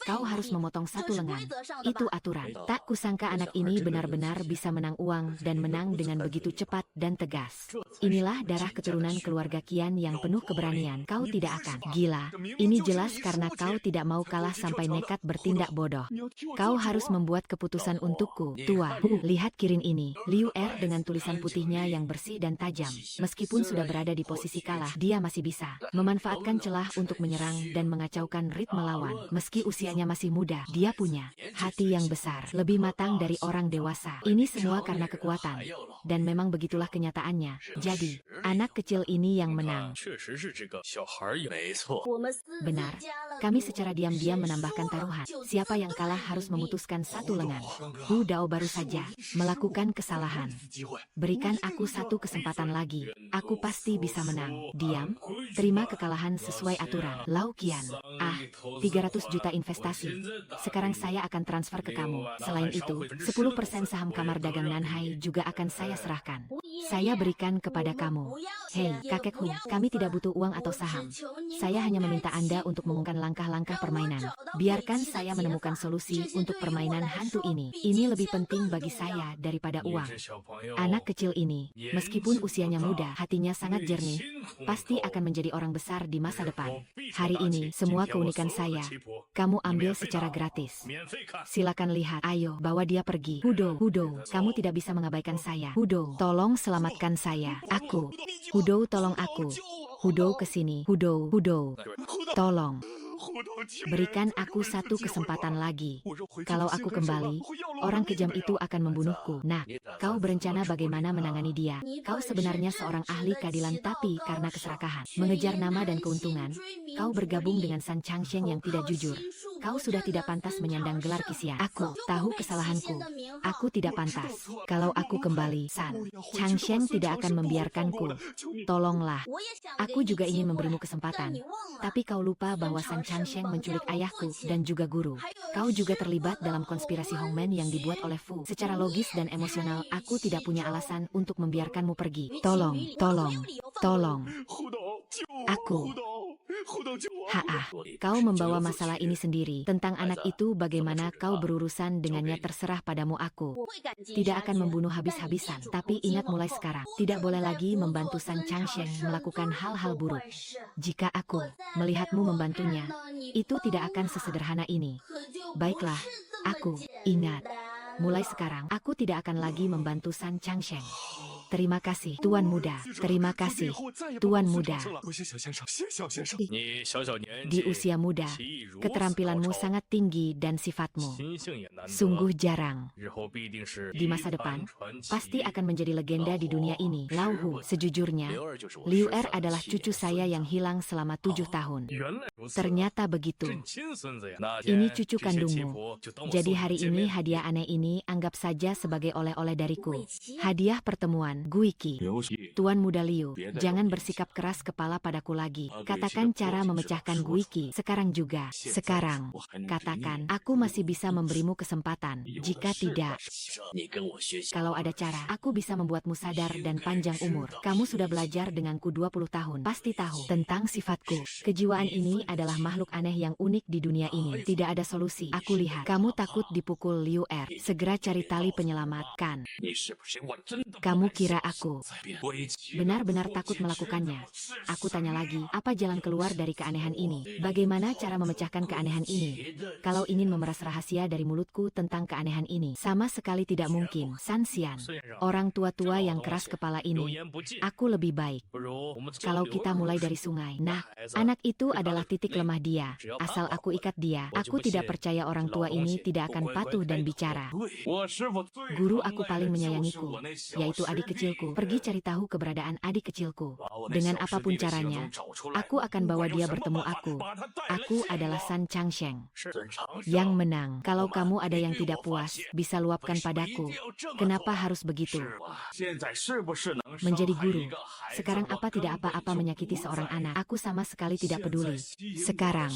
kau harus memotong satu lengan. Itu aturan. Tak kusangka anak ini benar-benar bisa menang uang dan menang dengan begitu cepat dan tegas. Inilah darah keturunan keluarga Qian yang penuh keberanian. Kau tidak akan gila. Ini jelas karena kau tidak mau kalah sampai nekat bertindak bodoh. Kau harus membuat keputusan untukku. Tua, lihat kirin ini. Liu Er dengan tulisan putihnya yang bersih dan tajam. Meskipun sudah berada di posisi kalah, dia masih bisa memanfaatkan celah untuk menyerang dan mengacaukan ritme lawan. Meski usianya masih muda, dia punya hati yang besar, lebih matang dari orang dewasa. Ini semua karena kekuatan. Dan memang begitulah kenyataannya. Jadi, anak kecil ini yang menang. Benar. Kami secara diam-diam menambahkan taruhan. Siapa yang kalah harus memutuskan satu lengan. Hu Dao baru saja melakukan kesalahan. Berikan aku satu kesempatan lagi. Aku pasti bisa menang. Diam. Terima kekalahan sesuai aturan. Lau Qian. 300 juta investasi. Sekarang saya akan transfer ke kamu. Selain itu, 10% saham kamar dagang Nanhai juga akan saya serahkan. Saya berikan kepada kamu. Hei, kakek Hu, kami tidak butuh uang atau saham. Saya hanya meminta Anda untuk mengumumkan langkah-langkah permainan. Biarkan saya menemukan solusi untuk permainan hantu ini. Ini lebih penting bagi saya daripada uang. Anak kecil ini, meskipun usianya muda, hatinya sangat jernih, pasti akan menjadi orang besar di masa depan. Hari ini, semua keunikan saya, kamu ambil secara gratis. Silakan lihat, ayo, bawa dia pergi. Hudo, kamu tidak bisa mengabaikan saya. Hudo, tolong selamatkan saya. Hudo, tolong aku. Hudou kesini, Hudou, Hudou. Tolong. Berikan aku satu kesempatan lagi. Kalau aku kembali, orang kejam itu akan membunuhku. Nah, kau berencana bagaimana menangani dia? Kau sebenarnya seorang ahli keadilan tapi karena keserakahan, mengejar nama dan keuntungan, kau bergabung dengan San Changsheng yang tidak jujur. Kau sudah tidak pantas menyandang gelar Qixia. Aku tahu kesalahanku. Aku tidak pantas. Kalau aku kembali, San Changsheng tidak akan membiarkanku. Tolonglah. Aku juga ingin memberimu kesempatan. Tapi kau lupa bahwa San Changsheng menculik ayahku dan juga guru. Kau juga terlibat dalam konspirasi Hongmen yang dibuat oleh Fu. Secara logis dan emosional, aku tidak punya alasan untuk membiarkanmu pergi. Tolong, tolong, tolong. Aku. Haa, kau membawa masalah ini sendiri. Tentang anak itu bagaimana kau berurusan dengannya terserah padamu aku. Tidak akan membunuh habis-habisan. Tapi ingat mulai sekarang, tidak boleh lagi membantu San Changsheng melakukan hal-hal buruk. Jika aku melihatmu membantunya, itu tidak akan sesederhana ini. Baiklah, aku ingat. Mulai sekarang, aku tidak akan lagi membantu San Changsheng. Terima kasih, Tuan Muda. Terima kasih, Tuan Muda. Di usia muda, keterampilanmu sangat tinggi dan sifatmu sungguh jarang. Di masa depan, pasti akan menjadi legenda di dunia ini. Lau Hu, sejujurnya, Liu Er adalah cucu saya yang hilang selama 7 tahun. Ternyata begitu. Ini cucu kandungmu. Jadi hari ini hadiah aneh ini anggap saja sebagai oleh-oleh dariku. Hadiah pertemuan, Guiki. Tuan Muda Liu, jangan bersikap keras kepala padaku lagi. Katakan cara memecahkan Guiki sekarang juga. Sekarang, katakan, aku masih bisa memberimu kesempatan. Jika tidak, kalau ada cara, aku bisa membuatmu sadar dan panjang umur. Kamu sudah belajar denganku 20 tahun. Pasti tahu tentang sifatku. Kejiwaan ini adalah makhluk aneh yang unik di dunia ini. Tidak ada solusi. Aku lihat, kamu takut dipukul Liu Er. Segera cari tali penyelamat, kan? Kamu kira aku benar-benar takut melakukannya? Aku tanya lagi, apa jalan keluar dari keanehan ini? Bagaimana cara memecahkan keanehan ini? Kalau ingin memeras rahasia dari mulutku tentang keanehan ini, sama sekali tidak mungkin. San Xian, orang tua-tua yang keras kepala ini, aku lebih baik kalau kita mulai dari sungai. Nah, anak itu adalah titik lemah dia. Asal aku ikat dia, aku tidak percaya orang tua ini tidak akan patuh dan bicara. Guru aku paling menyayangiku, yaitu adik kecilku. Pergi cari tahu keberadaan adik kecilku. Dengan apapun caranya, aku akan bawa dia bertemu aku. Aku adalah San Changsheng yang menang. Kalau kamu ada yang tidak puas, bisa luapkan padaku. Kenapa harus begitu? Menjadi guru, sekarang apa tidak apa-apa menyakiti seorang anak? Aku sama sekali tidak peduli. Sekarang,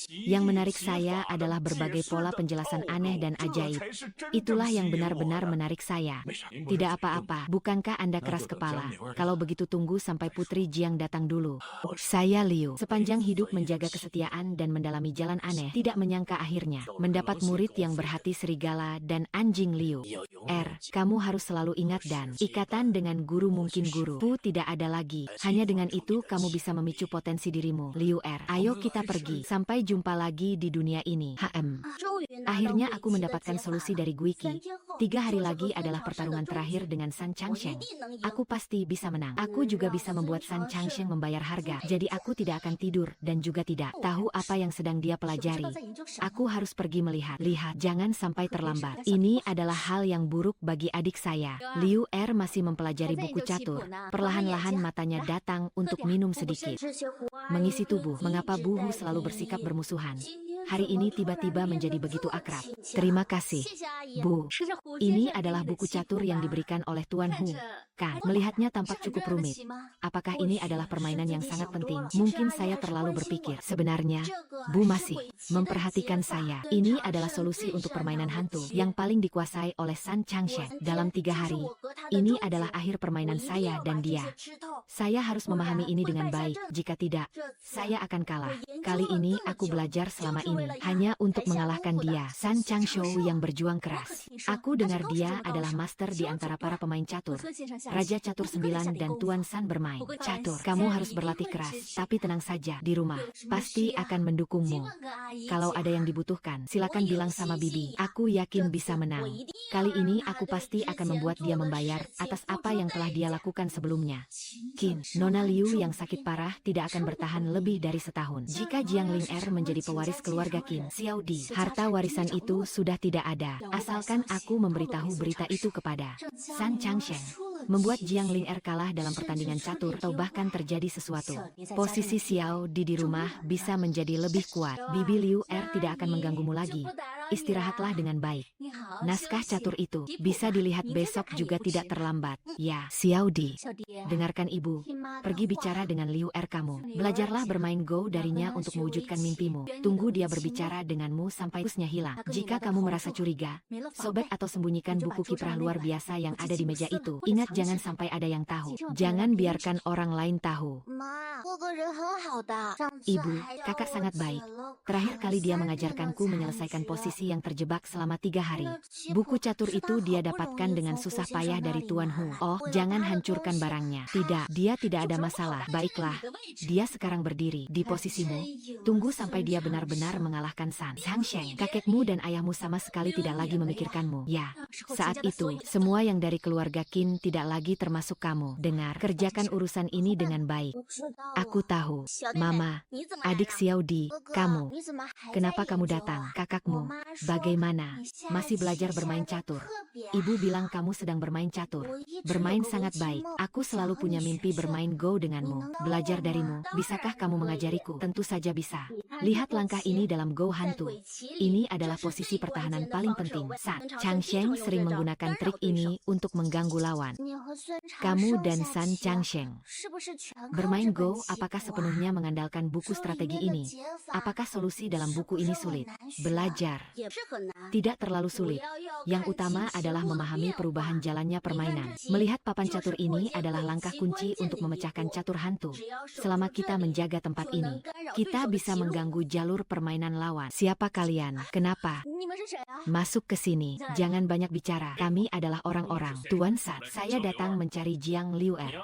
yang menarik saya adalah berbagai pola penjelasan aneh dan ajaib. Itulah yang benar-benar menarik saya. Tidak apa-apa, bukankah Anda keras kepala? Kalau begitu tunggu sampai Putri Jiang datang dulu. Saya Liu, sepanjang hidup menjaga kesetiaan dan mendalami jalan aneh, tidak menyangka akhirnya mendapat murid yang berhati serigala dan anjing. Liu Er, kamu harus selalu ingat dan ikatan dengan guru mungkin guru Fu tidak ada lagi. Hanya dengan itu kamu bisa memicu potensi dirimu. Liu Er, ayo kita pergi. Sampai jumpa lagi di dunia ini. Akhirnya aku mendapatkan solusi dari Guiki. 3 hari lagi adalah pertarungan terakhir dengan San Changsheng. Aku pasti bisa menang. Aku juga bisa membuat San Changsheng membayar harga. Jadi aku tidak akan tidur dan juga tidak tahu apa yang sedang dia pelajari. Aku harus pergi melihat. Lihat, jangan sampai terlambat. Ini adalah hal yang buruk bagi adik saya. Liu Er masih mempelajari buku catur. Perlahan-lahan matanya datang untuk minum sedikit. Mengisi tubuh. Mengapa Bu Hu selalu bersikap bermusuhan? Hari ini tiba-tiba menjadi begitu akrab. Terima kasih, Bu. Ini adalah buku catur yang diberikan oleh Tuan Hu. Kan, melihatnya tampak cukup rumit. Apakah ini adalah permainan yang sangat penting? Mungkin saya terlalu berpikir. Sebenarnya, Bu masih memperhatikan saya. Ini adalah solusi untuk permainan hantu yang paling dikuasai oleh San Changsheng. Dalam 3 hari, ini adalah akhir permainan saya dan dia. Saya harus memahami ini dengan baik. Jika tidak, saya akan kalah. Kali ini aku belajar selama ini hanya untuk mengalahkan dia. San Changshou yang berjuang keras. Aku dengar dia adalah master di antara para pemain catur. Raja Catur 9 dan Tuan San bermain catur. Kamu harus berlatih keras, tapi tenang saja, di rumah pasti akan mendukungmu. Kalau ada yang dibutuhkan, silakan bilang sama Bibi. Aku yakin bisa menang. Kali ini aku pasti akan membuat dia membayar atas apa yang telah dia lakukan sebelumnya. Qin, Nona Liu yang sakit parah tidak akan bertahan lebih dari setahun. Jika Jiang Ling Er menjadi pewaris keluarga Qin Xiao Di, harta warisan itu sudah tidak ada. Asalkan aku memberitahu berita itu kepada San Changsheng. Membuat Jiang Ling Er kalah dalam pertandingan catur atau bahkan terjadi sesuatu. Posisi Xiao Di rumah bisa menjadi lebih kuat. Bibi Liu Er tidak akan mengganggumu lagi. Istirahatlah dengan baik. Naskah catur itu bisa dilihat besok juga tidak terlambat. Ya, Xiao Di. Dengarkan ibu. Pergi bicara dengan Liu Er kamu. Belajarlah bermain Go darinya untuk mewujudkan mimpimu. Tunggu dia berbicara denganmu sampai usnya hilang. Jika kamu merasa curiga, sobek atau sembunyikan buku kiprah luar biasa yang ada di meja itu. Ingat, jangan sampai ada yang tahu. Jangan biarkan orang lain tahu. Ibu, kakak sangat baik. Terakhir kali dia mengajarkanku menyelesaikan posisi yang terjebak selama 3 hari. Buku catur itu dia dapatkan dengan susah payah dari Tuan Hu. Oh, jangan hancurkan barangnya. Tidak, dia tidak ada masalah. Baiklah, dia sekarang berdiri di posisimu. Tunggu sampai dia benar-benar mengalahkan San Changsheng. Kakekmu dan ayahmu sama sekali tidak lagi memikirkanmu. Ya, saat itu, semua yang dari keluarga Qin tidak lagi termasuk kamu. Dengar, kerjakan urusan ini dengan baik. Aku tahu. Mama, adik Xiao Di, kamu. Kenapa kamu datang? Kakakmu, bagaimana? Masih belajar bermain catur. Ibu bilang kamu sedang bermain catur. Bermain sangat baik. Aku selalu punya mimpi bermain Go denganmu. Belajar darimu. Bisakah kamu mengajariku? Tentu saja bisa. Lihat langkah ini dalam Go hantu. Ini adalah posisi pertahanan paling penting. San Changsheng sering menggunakan trik ini untuk mengganggu lawan. Kamu dan San Changsheng bermain Go, apakah sepenuhnya mengandalkan buku strategi ini? Apakah solusi dalam buku ini sulit? Belajar. Tidak terlalu sulit. Yang utama adalah memahami perubahan jalannya permainan. Melihat papan catur ini adalah langkah kunci untuk memecahkan catur hantu. Selama kita menjaga tempat ini, kita bisa mengganggu jalur permainan lawan. Siapa kalian? Kenapa? Masuk ke sini. Jangan banyak bicara. Kami adalah orang-orang. Tuan San, saya datang mencari Jiang Liu Er.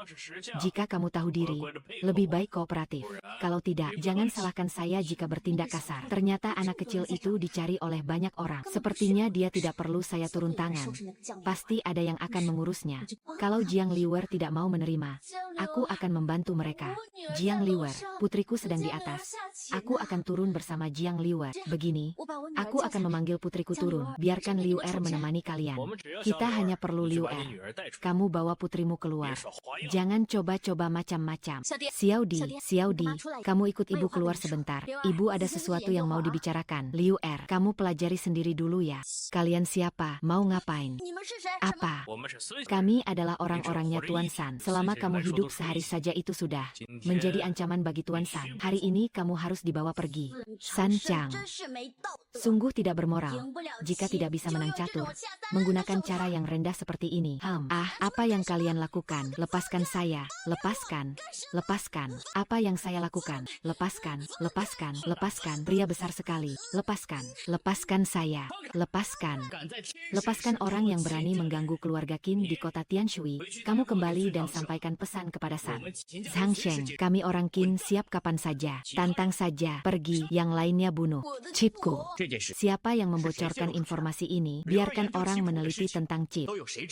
Jika kamu tahu diri, lebih baik kooperatif. Kalau tidak, jangan salahkan saya jika bertindak kasar. Ternyata anak kecil itu dicari oleh banyak orang. Sepertinya dia tidak perlu saya turun tangan. Pasti ada yang akan mengurusnya. Kalau Jiang Liu Er tidak mau menerima, aku akan membantu mereka. Jiang Liu Er, putriku sedang di atas. Aku akan turun bersama Jiang Liu Er. Begini, aku akan memanggil putriku turun. Biarkan Liu Er menemani kalian. Kita hanya perlu Liu Er. Kamu bawa putrimu keluar. Jangan coba-coba macam-macam. Xiao Di, kamu ikut ibu keluar sebentar. Ibu ada sesuatu yang mau dibicarakan. Liu Er, kamu pelajari sendiri dulu ya. Kalian siapa? Mau ngapain? Apa? Kami adalah orang-orangnya Tuan San. Selama kamu hidup sehari saja itu sudah menjadi ancaman bagi Tuan San. Hari ini kamu harus dibawa pergi. San Chang, sungguh tidak bermoral. Jika tidak bisa menang catur, menggunakan cara yang rendah seperti ini. Apa yang kalian lakukan? Lepaskan saya. Lepaskan. Lepaskan. Apa yang saya lakukan? Lepaskan. Lepaskan. Lepaskan. Pria besar sekali. Lepaskan. Lepaskan saya. Lepaskan. Lepaskan orang yang berani mengganggu keluarga Qin di kota Tianshui. Kamu kembali dan sampaikan pesan kepada San Changsheng. Kami orang Qin siap kapan saja. Tantang saja. Pergi. Yang lainnya bunuh. Chipku. Siapa yang membocorkan informasi ini? Biarkan orang meneliti tentang chip.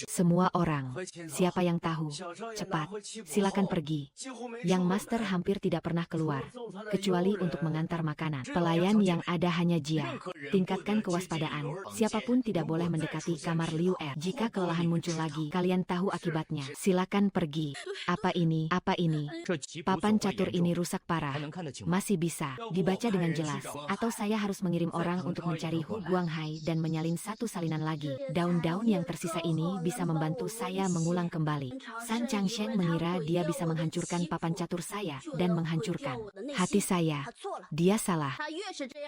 Semua orang. Siapa yang tahu? Cepat. Silakan pergi. Yang master hampir tidak pernah keluar, kecuali untuk mengantar makanan. Pelayan yang ada hanya Jia. Tingkatkan kewaspadaan. Siapapun tidak boleh mendekati kamar Liu Er. Jika kelelahan muncul lagi, kalian tahu akibatnya. Silakan pergi. Apa ini? Apa ini? Papan catur ini rusak parah. Masih bisa dibaca dengan jelas. Atau saya harus mengirim orang untuk mencari Hu Guanghai dan menyalin satu salinan lagi. Daun-daun yang tersisa ini bisa membantu saya mengulang kembali. San Changsheng mengira dia bisa menghancurkan papan catur saya dan menghancurkan hati saya. Dia salah.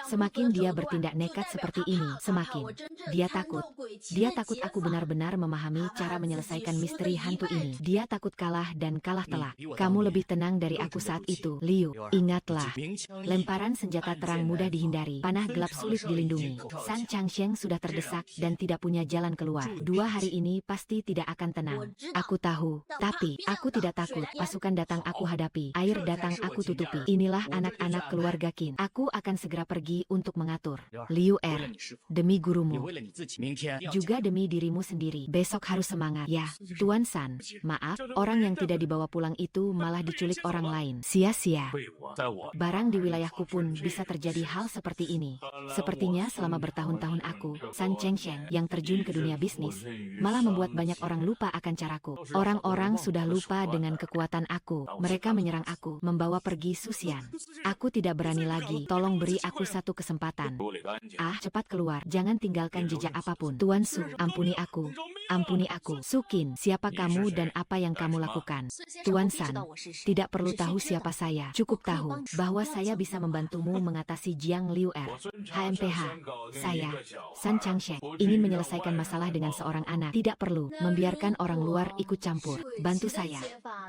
Semakin dia bertindak nekat seperti ini, semakin dia takut. Dia takut aku benar-benar memahami cara menyelesaikan misteri hantu ini. Dia takut kalah dan kalah telak. Kamu lebih tenang dari aku saat itu, Liu. Ingatlah, lemparan senjata terang mudah dihindari. Panah gelap sulit dilindungi. San Changsheng sudah terdesak dan tidak punya jalan keluar. 2 hari ini pasti tidak akan tenang. Aku tahu, tapi aku tidak takut. Pasukan datang aku hadapi. Air datang aku tutupi. Inilah anak-anak keluarga Qin. Aku akan segera pergi untuk mengatur. Liu Er, demi gurumu, juga demi dirimu sendiri. Besok harus semangat. Ya, Tuan San, maaf, orang yang tidak dibawa pulang itu malah diculik orang lain. Sia-sia. Barang di wilayahku pun bisa terjadi hal seperti ini. Sepertinya selama bertahun-tahun aku, San Chengsheng, yang terjun ke dunia bisnis, malah membuat banyak orang lupa akan caraku. Orang-orang sudah lupa dengan kekuatan aku. Mereka menyerang aku, membawa pergi Susian. Aku tidak berani lagi. Tolong beri aku satu kesempatan. Ah, cepat keluar. Jangan tinggalkan jejak apapun. Tuan Su, ampuni aku. Ampuni aku. Sukin, siapa kamu dan apa yang kamu lakukan? Tuan San, tidak perlu tahu siapa saya. Cukup tahu bahwa saya bisa membantumu mengatasi Jiang Liu Er. HMPH, saya, San Changsheng, ingin menyelesaikan masalah dengan seorang anak. Tidak perlu membiarkan orang luar ikut campur. Bantu saya.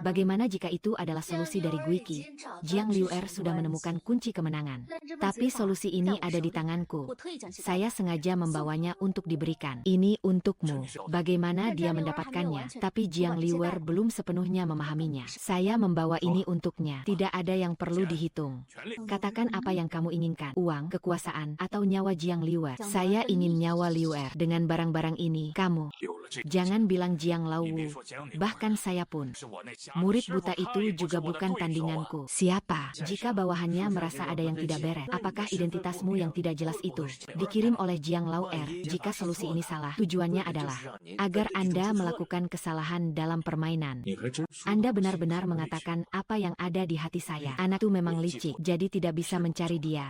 Bagaimana jika itu adalah solusi dari Guiki? Jiang Liu Er sudah menemukan kunci kemenangan. Tapi solusi ini ada di tanganku. Saya sengaja membawanya untuk diberikan. Ini untukmu. Bagaimana dia mendapatkannya? Tapi Jiang Liu Er belum sepenuhnya memahaminya. Saya membawa ini untuknya. Tidak ada yang perlu dihitung. Katakan apa yang kamu inginkan. Uang, kekuasaan, atau nyawa Jiang Liu Er. Saya ingin nyawa Liu Er. Dengan barang-barang ini, kamu jangan bilang Jiang Lao Wu. Bahkan saya pun. Murid buta itu juga bukan tandinganku. Siapa? Jika bawahannya merasa ada yang tidak beres, apakah identitasmu yang tidak jelas itu dikirim oleh Jiang Lao Er? Jika solusi ini salah, tujuannya adalah agar Anda melakukan kesalahan dalam permainan. Anda benar-benar mengatakan apa yang ada di hati saya. Anak itu memang licik, jadi tidak bisa mencari dia.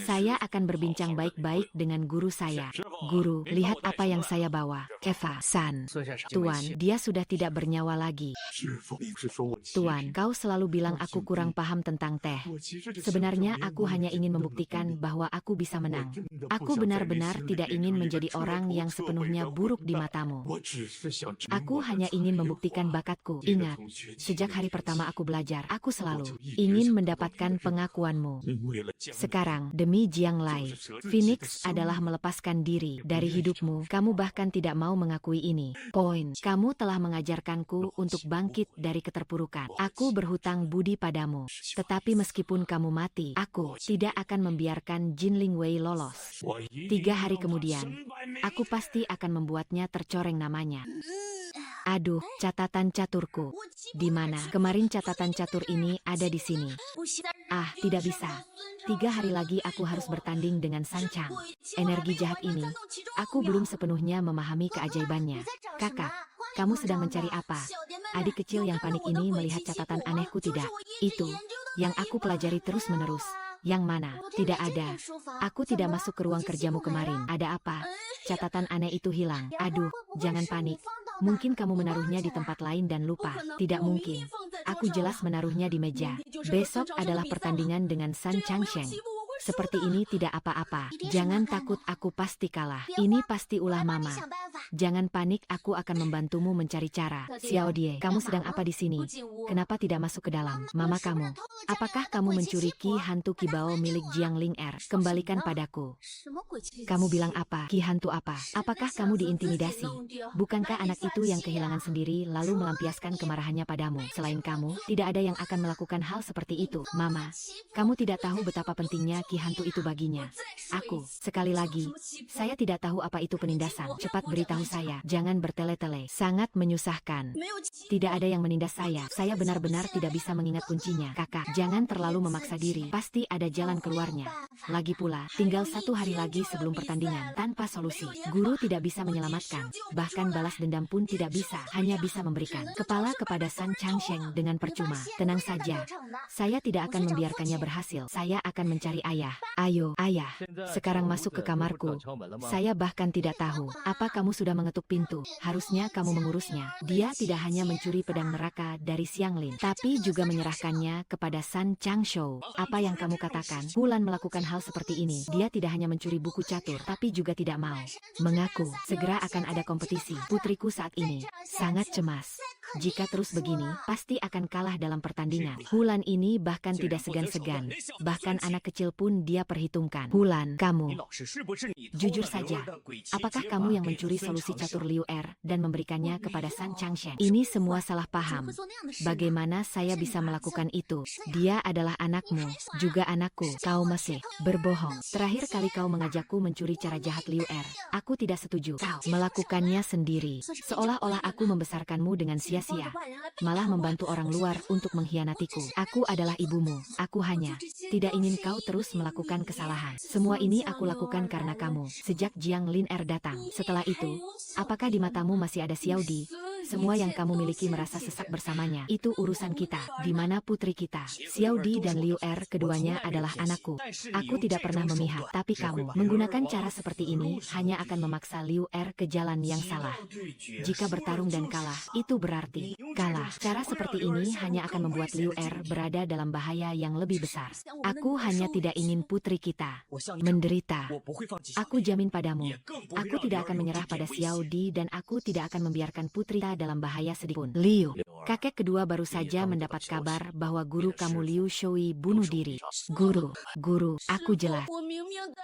Saya akan berbincang baik-baik dengan guru saya. Guru, lihat apa yang saya bawa. Eva, San. Tuan, dia sudah tidak bernyawa lagi. Tuan, kau selalu bilang aku kurang paham tentang teh. Sebenarnya aku hanya ingin membuktikan bahwa aku bisa menang. Aku benar-benar tidak ingin menjadi orang yang sepenuhnya buruk di matamu. Aku hanya ingin membuktikan bakatku. Ingat, sejak hari pertama aku belajar, aku selalu ingin mendapatkan pengakuanmu. Sekarang, demi Jiang Lai, Phoenix adalah melepaskan diri dari hidupmu. Kamu bahkan tidak mau mengakui ini. Poin, kamu telah mengajarkanku untuk bangkit dari keterpurukan. Aku berhutang budi padamu. Tetapi meskipun kamu mati, aku tidak akan membiarkan Jin Lingwei lolos. 3 hari kemudian, aku pasti akan membuatnya tercoreng namanya. Aduh, catatan caturku. Di mana? Kemarin catatan catur ini ada di sini. Ah, tidak bisa. 3 hari lagi aku harus bertanding dengan San Chang. Energi jahat ini, aku belum sepenuhnya memahami keajaibannya. Kakak, kamu sedang mencari apa? Adik kecil yang panik ini melihat catatan anehku tidak? Itu yang aku pelajari terus-menerus. Yang mana? Tidak ada. Aku tidak masuk ke ruang kerjamu kemarin. Ada apa? Catatan aneh itu hilang. Aduh, jangan panik. Mungkin kamu menaruhnya di tempat lain dan lupa. Tidak mungkin. Aku jelas menaruhnya di meja. Besok adalah pertandingan dengan San Changsheng. Seperti ini tidak apa-apa. Jangan takut, aku pasti kalah. Ini pasti ulah mama. Jangan panik, aku akan membantumu mencari cara. Xiao Die, kamu sedang apa di sini? Kenapa tidak masuk ke dalam? Mama kamu. Apakah kamu mencuri ki hantu kibao milik Jiang Ling Er? Kembalikan padaku. Kamu bilang apa? Ki hantu apa? Apakah kamu diintimidasi? Bukankah anak itu yang kehilangan sendiri lalu melampiaskan kemarahannya padamu? Selain kamu, tidak ada yang akan melakukan hal seperti itu. Mama, kamu tidak tahu betapa pentingnya ki hantu itu baginya. Aku, sekali lagi, saya tidak tahu apa itu penindasan. Cepat beritahu saya, jangan bertele-tele. Sangat menyusahkan. Tidak ada yang menindas saya. Saya benar-benar tidak bisa mengingat kuncinya. Kakak, jangan terlalu memaksa diri. Pasti ada jalan keluarnya. Lagi pula, tinggal 1 hari lagi sebelum pertandingan. Tanpa solusi, guru tidak bisa menyelamatkan. Bahkan balas dendam pun tidak bisa. Hanya bisa memberikan kepala kepada San Changsheng dengan percuma. Tenang saja. Saya tidak akan membiarkannya berhasil. Saya akan mencari ayah. Ayo, ayah. Sekarang masuk ke kamarku. Saya bahkan tidak tahu. Apa kamu sudah mengetuk pintu? Harusnya kamu mengurusnya. Dia tidak hanya mencuri pedang neraka dari Xianglin, tapi juga menyerahkannya kepada San Changshou. Apa yang kamu katakan? Wulan melakukan hal seperti ini. Dia tidak hanya mencuri buku catur, tapi juga tidak mau mengaku. Segera akan ada kompetisi. Putriku saat ini sangat cemas. Jika terus begini, pasti akan kalah dalam pertandingan. Wulan ini bahkan tidak segan-segan. Bahkan anak kecil pun dia perhitungkan. Wulan, kamu. Jujur saja. Apakah kamu yang mencuri solusi solusi catur Liu Er dan memberikannya kepada San Changsheng. Ini semua salah paham. Bagaimana saya bisa melakukan itu? Dia adalah anakmu, juga anakku. Kau masih berbohong. Terakhir kali kau mengajakku mencuri cara jahat Liu Er. Aku tidak setuju. Kau melakukannya sendiri. Seolah-olah aku membesarkanmu dengan sia-sia. Malah membantu orang luar untuk mengkhianatiku. Aku adalah ibumu. Aku hanya tidak ingin kau terus melakukan kesalahan. Semua ini aku lakukan karena kamu. Sejak Jiang Lin Er datang. Setelah itu, apakah di matamu masih ada Xiao Di? Semua yang kamu miliki merasa sesak bersamanya. Itu urusan kita. Di mana putri kita? Xiao Di dan Liu Er keduanya adalah anakku. Aku tidak pernah memihak. Tapi kamu menggunakan cara seperti ini hanya akan memaksa Liu Er ke jalan yang salah. Jika bertarung dan kalah, itu berarti kalah. Cara seperti ini hanya akan membuat Liu Er berada dalam bahaya yang lebih besar. Aku hanya tidak ingin putri kita menderita. Aku jamin padamu, aku tidak akan menyerah pada Xiao Di dan aku tidak akan membiarkan putri kita dalam bahaya sedikitpun. Liu, kakek kedua baru saja mendapat kabar bahwa guru kamu Liu Shui bunuh diri. Guru, aku jelas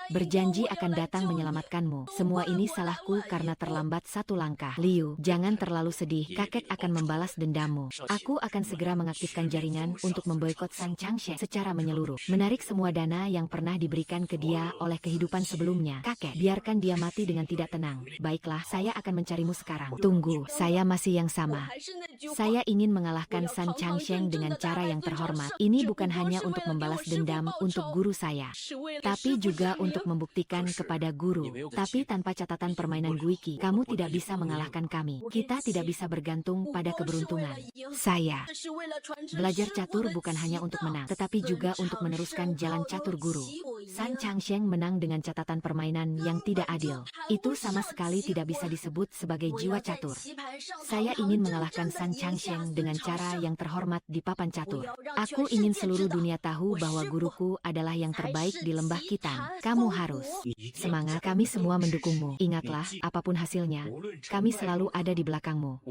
berjanji akan datang menyelamatkanmu. Semua ini salahku karena terlambat satu langkah. Liu, jangan terlalu sedih. Kakek akan membalas dendammu. Aku akan segera mengaktifkan jaringan untuk memboikot San Changsheng secara menyeluruh. Menarik semua dana yang pernah diberikan ke dia oleh kehidupan sebelumnya. Kakek, biarkan dia mati dengan tidak tenang. Baiklah, saya akan mencarimu sekarang. Tunggu, saya masih yang sama. Saya ingin mengalahkan San Changsheng dengan cara yang terhormat. Ini bukan hanya untuk membalas dendam untuk guru saya, tapi juga untuk membuktikan kepada guru. Tapi tanpa catatan permainan Guiki, kamu tidak bisa mengalahkan kami. Kita tidak bisa bergantung pada keberuntungan. Saya belajar catur bukan hanya untuk menang, tetapi juga untuk meneruskan jalan catur guru. San Changsheng menang dengan catatan permainan yang tidak adil. Itu sama sekali tidak bisa disebut sebagai jiwa catur. Saya ingin mengalahkan San Changsheng dengan cara yang terhormat di papan catur. Aku ingin seluruh dunia tahu bahwa guruku adalah yang terbaik di lembah Khitan. Kamu harus semangat, kami semua mendukungmu. Ingatlah, apapun hasilnya, kami selalu ada di belakangmu.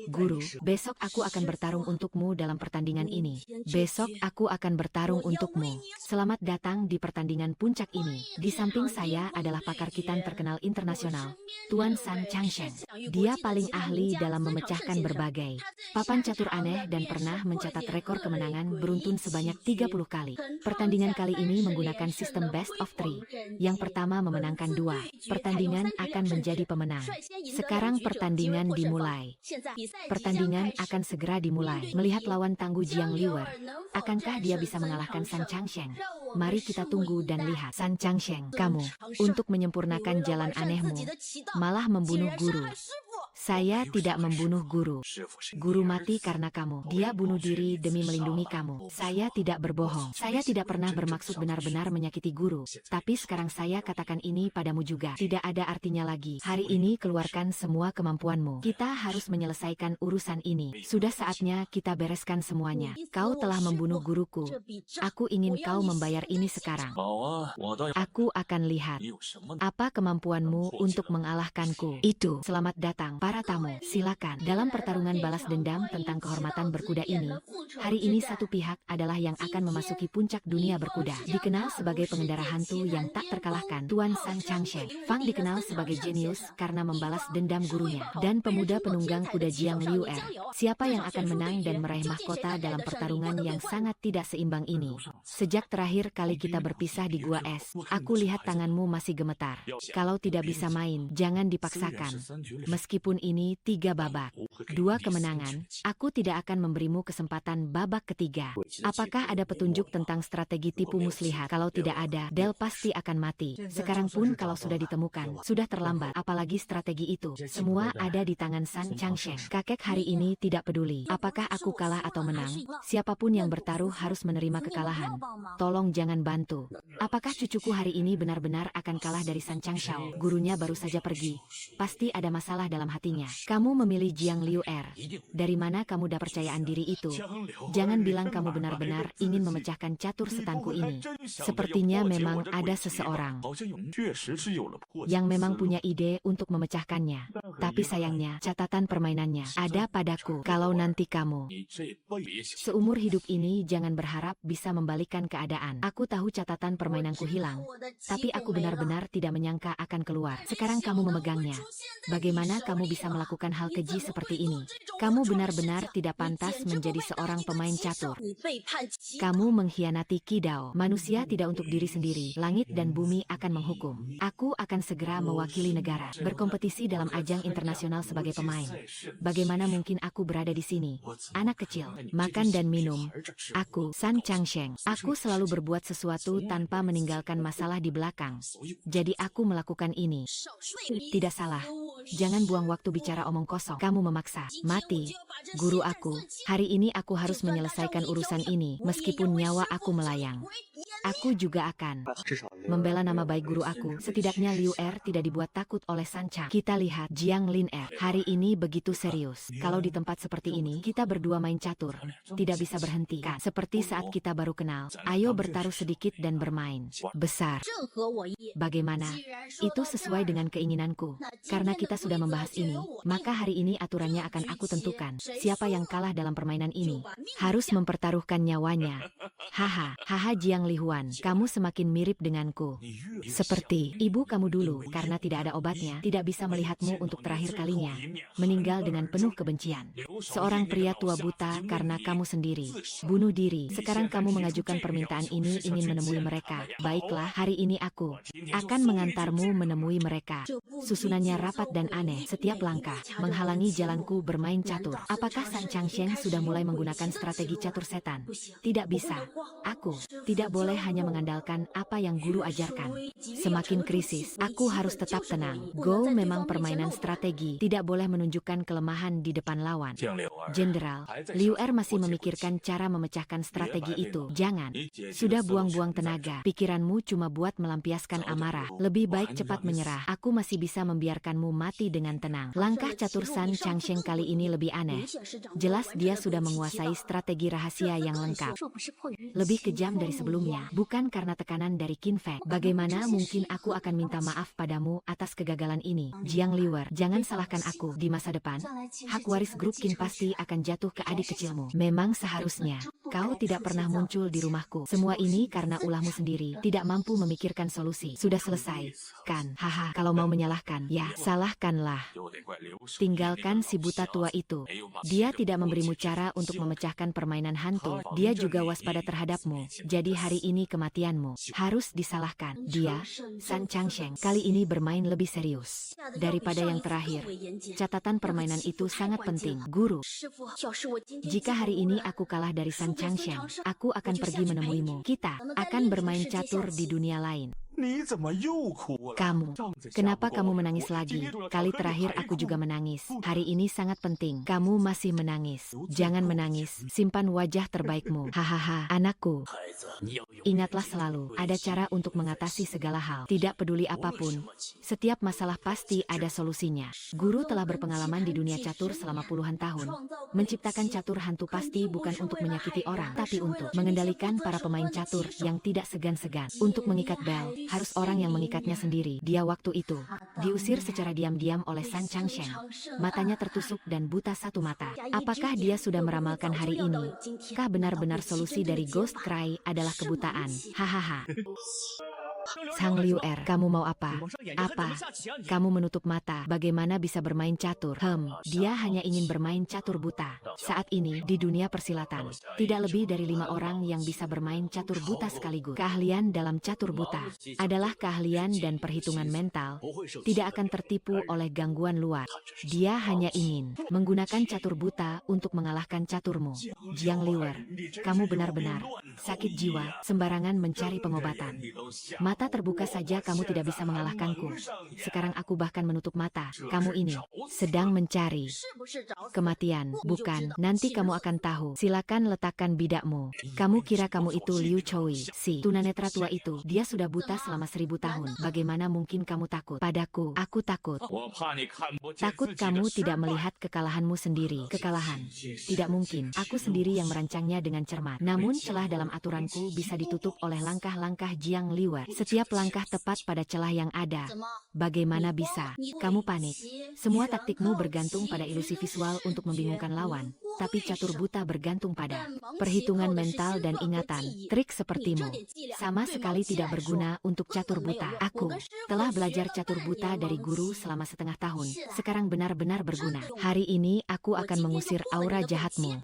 Guru, besok aku akan bertarung untukmu dalam pertandingan ini. Besok aku akan bertarung untukmu. Selamat datang di pertandingan puncak ini. Di samping saya adalah pakar Khitan terkenal internasional, Tuan San Changsheng. Dia paling ahli dalam memecahkan berbagai papan catur aneh dan pernah mencatat rekor kemenangan beruntun sebanyak 30 kali. Pertandingan kali ini menggunakan sistem best of 3. Yang pertama memenangkan 2 pertandingan akan menjadi pemenang. Sekarang pertandingan dimulai. Pertandingan akan segera dimulai. Melihat lawan tangguh Jiang Liu Er, akankah dia bisa mengalahkan San Changsheng? Mari kita tunggu dan lihat. San Changsheng, kamu, untuk menyempurnakan jalan anehmu, malah membunuh guru. Saya tidak membunuh guru. Guru mati karena kamu. Dia bunuh diri demi melindungi kamu. Saya tidak berbohong. Saya tidak pernah bermaksud benar-benar menyakiti guru. Tapi sekarang saya katakan ini padamu juga. Tidak ada artinya lagi. Hari ini keluarkan semua kemampuanmu. Kita harus menyelesaikan urusan ini. Sudah saatnya kita bereskan semuanya. Kau telah membunuh guruku. Aku ingin kau membayar ini sekarang. Aku akan lihat apa kemampuanmu untuk mengalahkanku. Itu. Selamat datang, para tamu. Silakan. Dalam pertarungan balas dendam tentang kehormatan berkuda ini, hari ini satu pihak adalah yang akan memasuki puncak dunia berkuda. Dikenal sebagai pengendara hantu yang tak terkalahkan, Tuan San Changsheng. Fang dikenal sebagai jenius karena membalas dendam gurunya. Dan pemuda penunggang kuda Jiang Liu Er. Siapa yang akan menang dan meraih mahkota dalam pertarungan yang sangat tidak seimbang ini? Sejak terakhir kali kita berpisah di Gua Es, aku lihat tanganmu masih gemetar. Kalau tidak bisa main, jangan dipaksakan. Meskipun ini 3 babak, 2 kemenangan, aku tidak akan memberimu kesempatan babak ketiga. Apakah ada petunjuk tentang strategi tipu muslihat? Kalau tidak ada, Del pasti akan mati. Sekarang pun kalau sudah ditemukan, sudah terlambat. Apalagi strategi itu, semua ada di tangan San Changsheng. Kakek hari ini tidak peduli apakah aku kalah atau menang. Siapapun yang bertaruh harus menerima kekalahan. Tolong jangan bantu. Apakah cucuku hari ini benar-benar akan kalah dari San Changsheng? Gurunya baru saja pergi. Pasti ada masalah dalam hatinya. Kamu memilih Jiang Liuer. Dari mana kamu dapat percayaan diri itu? Jangan bilang kamu benar-benar ingin memecahkan catur setanku ini. Sepertinya memang ada seseorang yang memang punya ide untuk memecahkannya. Tapi sayangnya, catatan permainannya ada padaku. Kalau nanti kamu seumur hidup ini jangan berharap bisa membalikkan keadaan. Aku tahu catatan permainanku hilang, tapi aku benar-benar tidak menyangka akan keluar. Sekarang kamu memegangnya. Bagaimana kamu bisa melakukan hal keji seperti ini? Kamu benar-benar tidak pantas menjadi seorang pemain catur. Kamu mengkhianati Qidao. Manusia tidak untuk diri sendiri. Langit dan bumi akan menghukum. Aku akan segera mewakili negara, berkompetisi dalam ajang internasional sebagai pemain. Bagaimana mungkin aku berada di sini? Anak kecil, makan dan minum. Aku, San Changsheng. Aku selalu berbuat sesuatu tanpa meninggalkan masalah di belakang. Jadi aku melakukan ini. Tidak salah. Jangan buang waktu bicara omong kosong. Kamu memaksa. Mati. Guru aku. Hari ini aku harus menyelesaikan urusan ini, meskipun nyawa aku melayang. Aku juga akan membela nama baik guru aku. Setidaknya Liuer tidak dibuat takut oleh San Chang. Kita lihat Jiang Lin hari ini begitu serius. Kalau di tempat seperti ini, kita berdua main catur. Tidak bisa berhenti. Seperti saat kita baru kenal. Ayo bertaruh sedikit dan bermain besar. Bagaimana? Itu sesuai dengan keinginanku. Karena kita sudah membahas ini, maka hari ini aturannya akan aku tentukan. Siapa yang kalah dalam permainan ini harus mempertaruhkan nyawanya. Haha Jiang Lihuan, kamu semakin mirip denganku. Seperti ibu kamu dulu, karena tidak ada obatnya, tidak bisa melihatmu untuk terakhir kalinya. Meninggal dengan penuh kebencian. Seorang pria tua buta karena kamu sendiri. Bunuh diri. Sekarang kamu mengajukan permintaan ini ingin menemui mereka. Baiklah, hari ini aku akan mengantarmu menemui mereka. Susunannya rapat dan aneh. Setiap langkah menghalangi jalanku bermain catur. Apakah San Changsheng sudah mulai menggunakan strategi catur setan? Tidak bisa. Aku tidak boleh hanya mengandalkan apa yang guru ajarkan. Semakin krisis, aku harus tetap tenang. Go memang permainan strategi. Tidak boleh menunjukkan kelemahan di depan lawan. Jenderal, Liuer masih memikirkan cara memecahkan strategi itu. Jangan. Sudah buang-buang tenaga. Pikiranmu cuma buat melampiaskan amarah. Lebih baik cepat menyerah. Aku masih bisa membiarkanmu mati dengan tenang. Langkah catur San Changsheng kali ini lebih aneh. Jelas dia sudah menguasai strategi rahasia yang lengkap. Lebih kejam dari sebelumnya. Bukan karena tekanan dari Qin Feng. Bagaimana mungkin aku akan minta maaf padamu atas kegagalan ini? Jiang Liuer, jangan salahkan aku. Di masa depan, hak waris grup Qin pasti akan jatuh ke adik kecilmu. Memang seharusnya kau tidak pernah muncul di rumahku. Semua ini karena ulahmu sendiri. Tidak mampu memikirkan solusi. Sudah selesai, kan? Haha, kalau mau menyalahkan, ya, salahkanlah. Tinggalkan si buta tua itu. Dia tidak memberimu cara untuk memecahkan permainan hantu. Dia juga waspada terhadapmu. Jadi hari ini kematianmu harus disalahkan. Dia, San Changsheng, kali ini bermain lebih serius daripada yang terakhir. Catatan permainan itu sangat penting, guru. Jika hari ini aku kalah dari San Changsheng, aku akan pergi menemuimu. Kita akan bermain catur di dunia lain. Kamu, kenapa kamu menangis lagi? Kali terakhir aku juga menangis. Hari ini sangat penting. Kamu masih menangis. Jangan menangis. Simpan wajah terbaikmu. Hahaha, anakku. Ingatlah selalu, ada cara untuk mengatasi segala hal. Tidak peduli apapun. Setiap masalah pasti ada solusinya. Guru telah berpengalaman di dunia catur selama puluhan tahun. Menciptakan catur hantu pasti bukan untuk menyakiti orang, tapi untuk mengendalikan para pemain catur yang tidak segan-segan. Untuk mengikat bel, harus orang yang mengikatnya sendiri. Dia waktu itu diusir secara diam-diam oleh San Changsheng. Matanya tertusuk dan buta satu mata. Apakah dia sudah meramalkan hari ini? Kah benar-benar solusi dari Ghost Cry adalah kebutaan? Hahaha. Sang Liuer, kamu mau apa? Apa? Kamu menutup mata. Bagaimana bisa bermain catur? Dia hanya ingin bermain catur buta. Saat ini, di dunia persilatan, tidak lebih dari 5 orang yang bisa bermain catur buta sekaligus. Keahlian dalam catur buta adalah keahlian dan perhitungan mental. Tidak akan tertipu oleh gangguan luar. Dia hanya ingin menggunakan catur buta untuk mengalahkan caturmu. Jiang Liuer, kamu benar-benar sakit jiwa, sembarangan mencari pengobatan. Mata terbuka saja kamu tidak bisa mengalahkanku. Sekarang aku bahkan menutup mata. Kamu ini sedang mencari kematian, bukan? Nanti kamu akan tahu. Silakan letakkan bidakmu. Kamu kira kamu itu Liu Choi, si tunanetra tua itu? Dia sudah buta selama 1000 tahun. Bagaimana mungkin kamu takut padaku? Aku takut. Takut kamu tidak melihat kekalahanmu sendiri. Kekalahan? Tidak mungkin. Aku sendiri yang merancangnya dengan cermat. Namun celah dalam aturanku bisa ditutup oleh langkah-langkah Jiang Liwet. Setiap langkah tepat pada celah yang ada. Bagaimana bisa? Kamu panik. Semua taktikmu bergantung pada ilusi visual untuk membingungkan lawan. Tapi catur buta bergantung pada perhitungan mental dan ingatan. Trik sepertimu sama sekali tidak berguna untuk catur buta. Aku telah belajar catur buta dari guru selama setengah tahun. Sekarang benar-benar berguna. Hari ini aku akan mengusir aura jahatmu.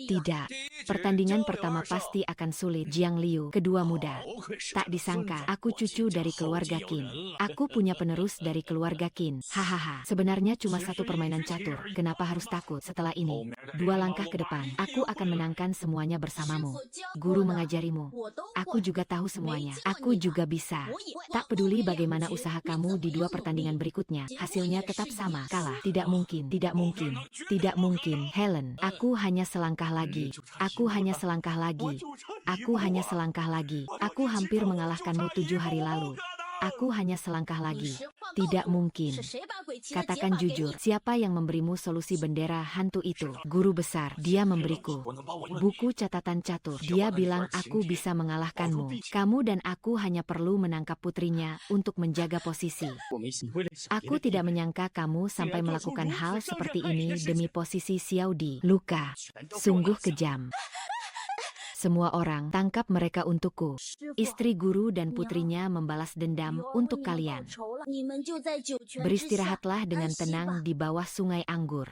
Tidak. Pertandingan pertama pasti akan sulit. Jiang Liu, kedua muda. Tak disangka, aku cucu dari keluarga Qin. Aku punya penerus dari keluarga Qin. Hahaha. Sebenarnya cuma satu permainan catur. Kenapa harus takut? Setelah ini, 2 langkah ke depan, aku akan menangkan semuanya bersamamu. Guru mengajarimu. Aku juga tahu semuanya. Aku juga bisa. Tak peduli bagaimana usaha kamu di 2 pertandingan berikutnya, hasilnya tetap sama. Kalah. Tidak mungkin. Tidak mungkin. Tidak mungkin. Helen, aku hanya selangkah lagi. Aku hanya selangkah lagi. Aku hanya selangkah lagi. Aku hampir mengalahkanmu 7 hari lalu. Aku hanya selangkah lagi. Tidak mungkin. Katakan jujur, siapa yang memberimu solusi bendera hantu itu? Guru besar, dia memberiku buku catatan catur. Dia bilang aku bisa mengalahkanmu. Kamu dan aku hanya perlu menangkap putrinya untuk menjaga posisi. Aku tidak menyangka kamu sampai melakukan hal seperti ini demi posisi Xiao Di. Luka. Sungguh kejam. Semua orang, tangkap mereka untukku. Istri guru dan putrinya membalas dendam untuk kalian. Beristirahatlah dengan tenang di bawah sungai anggur.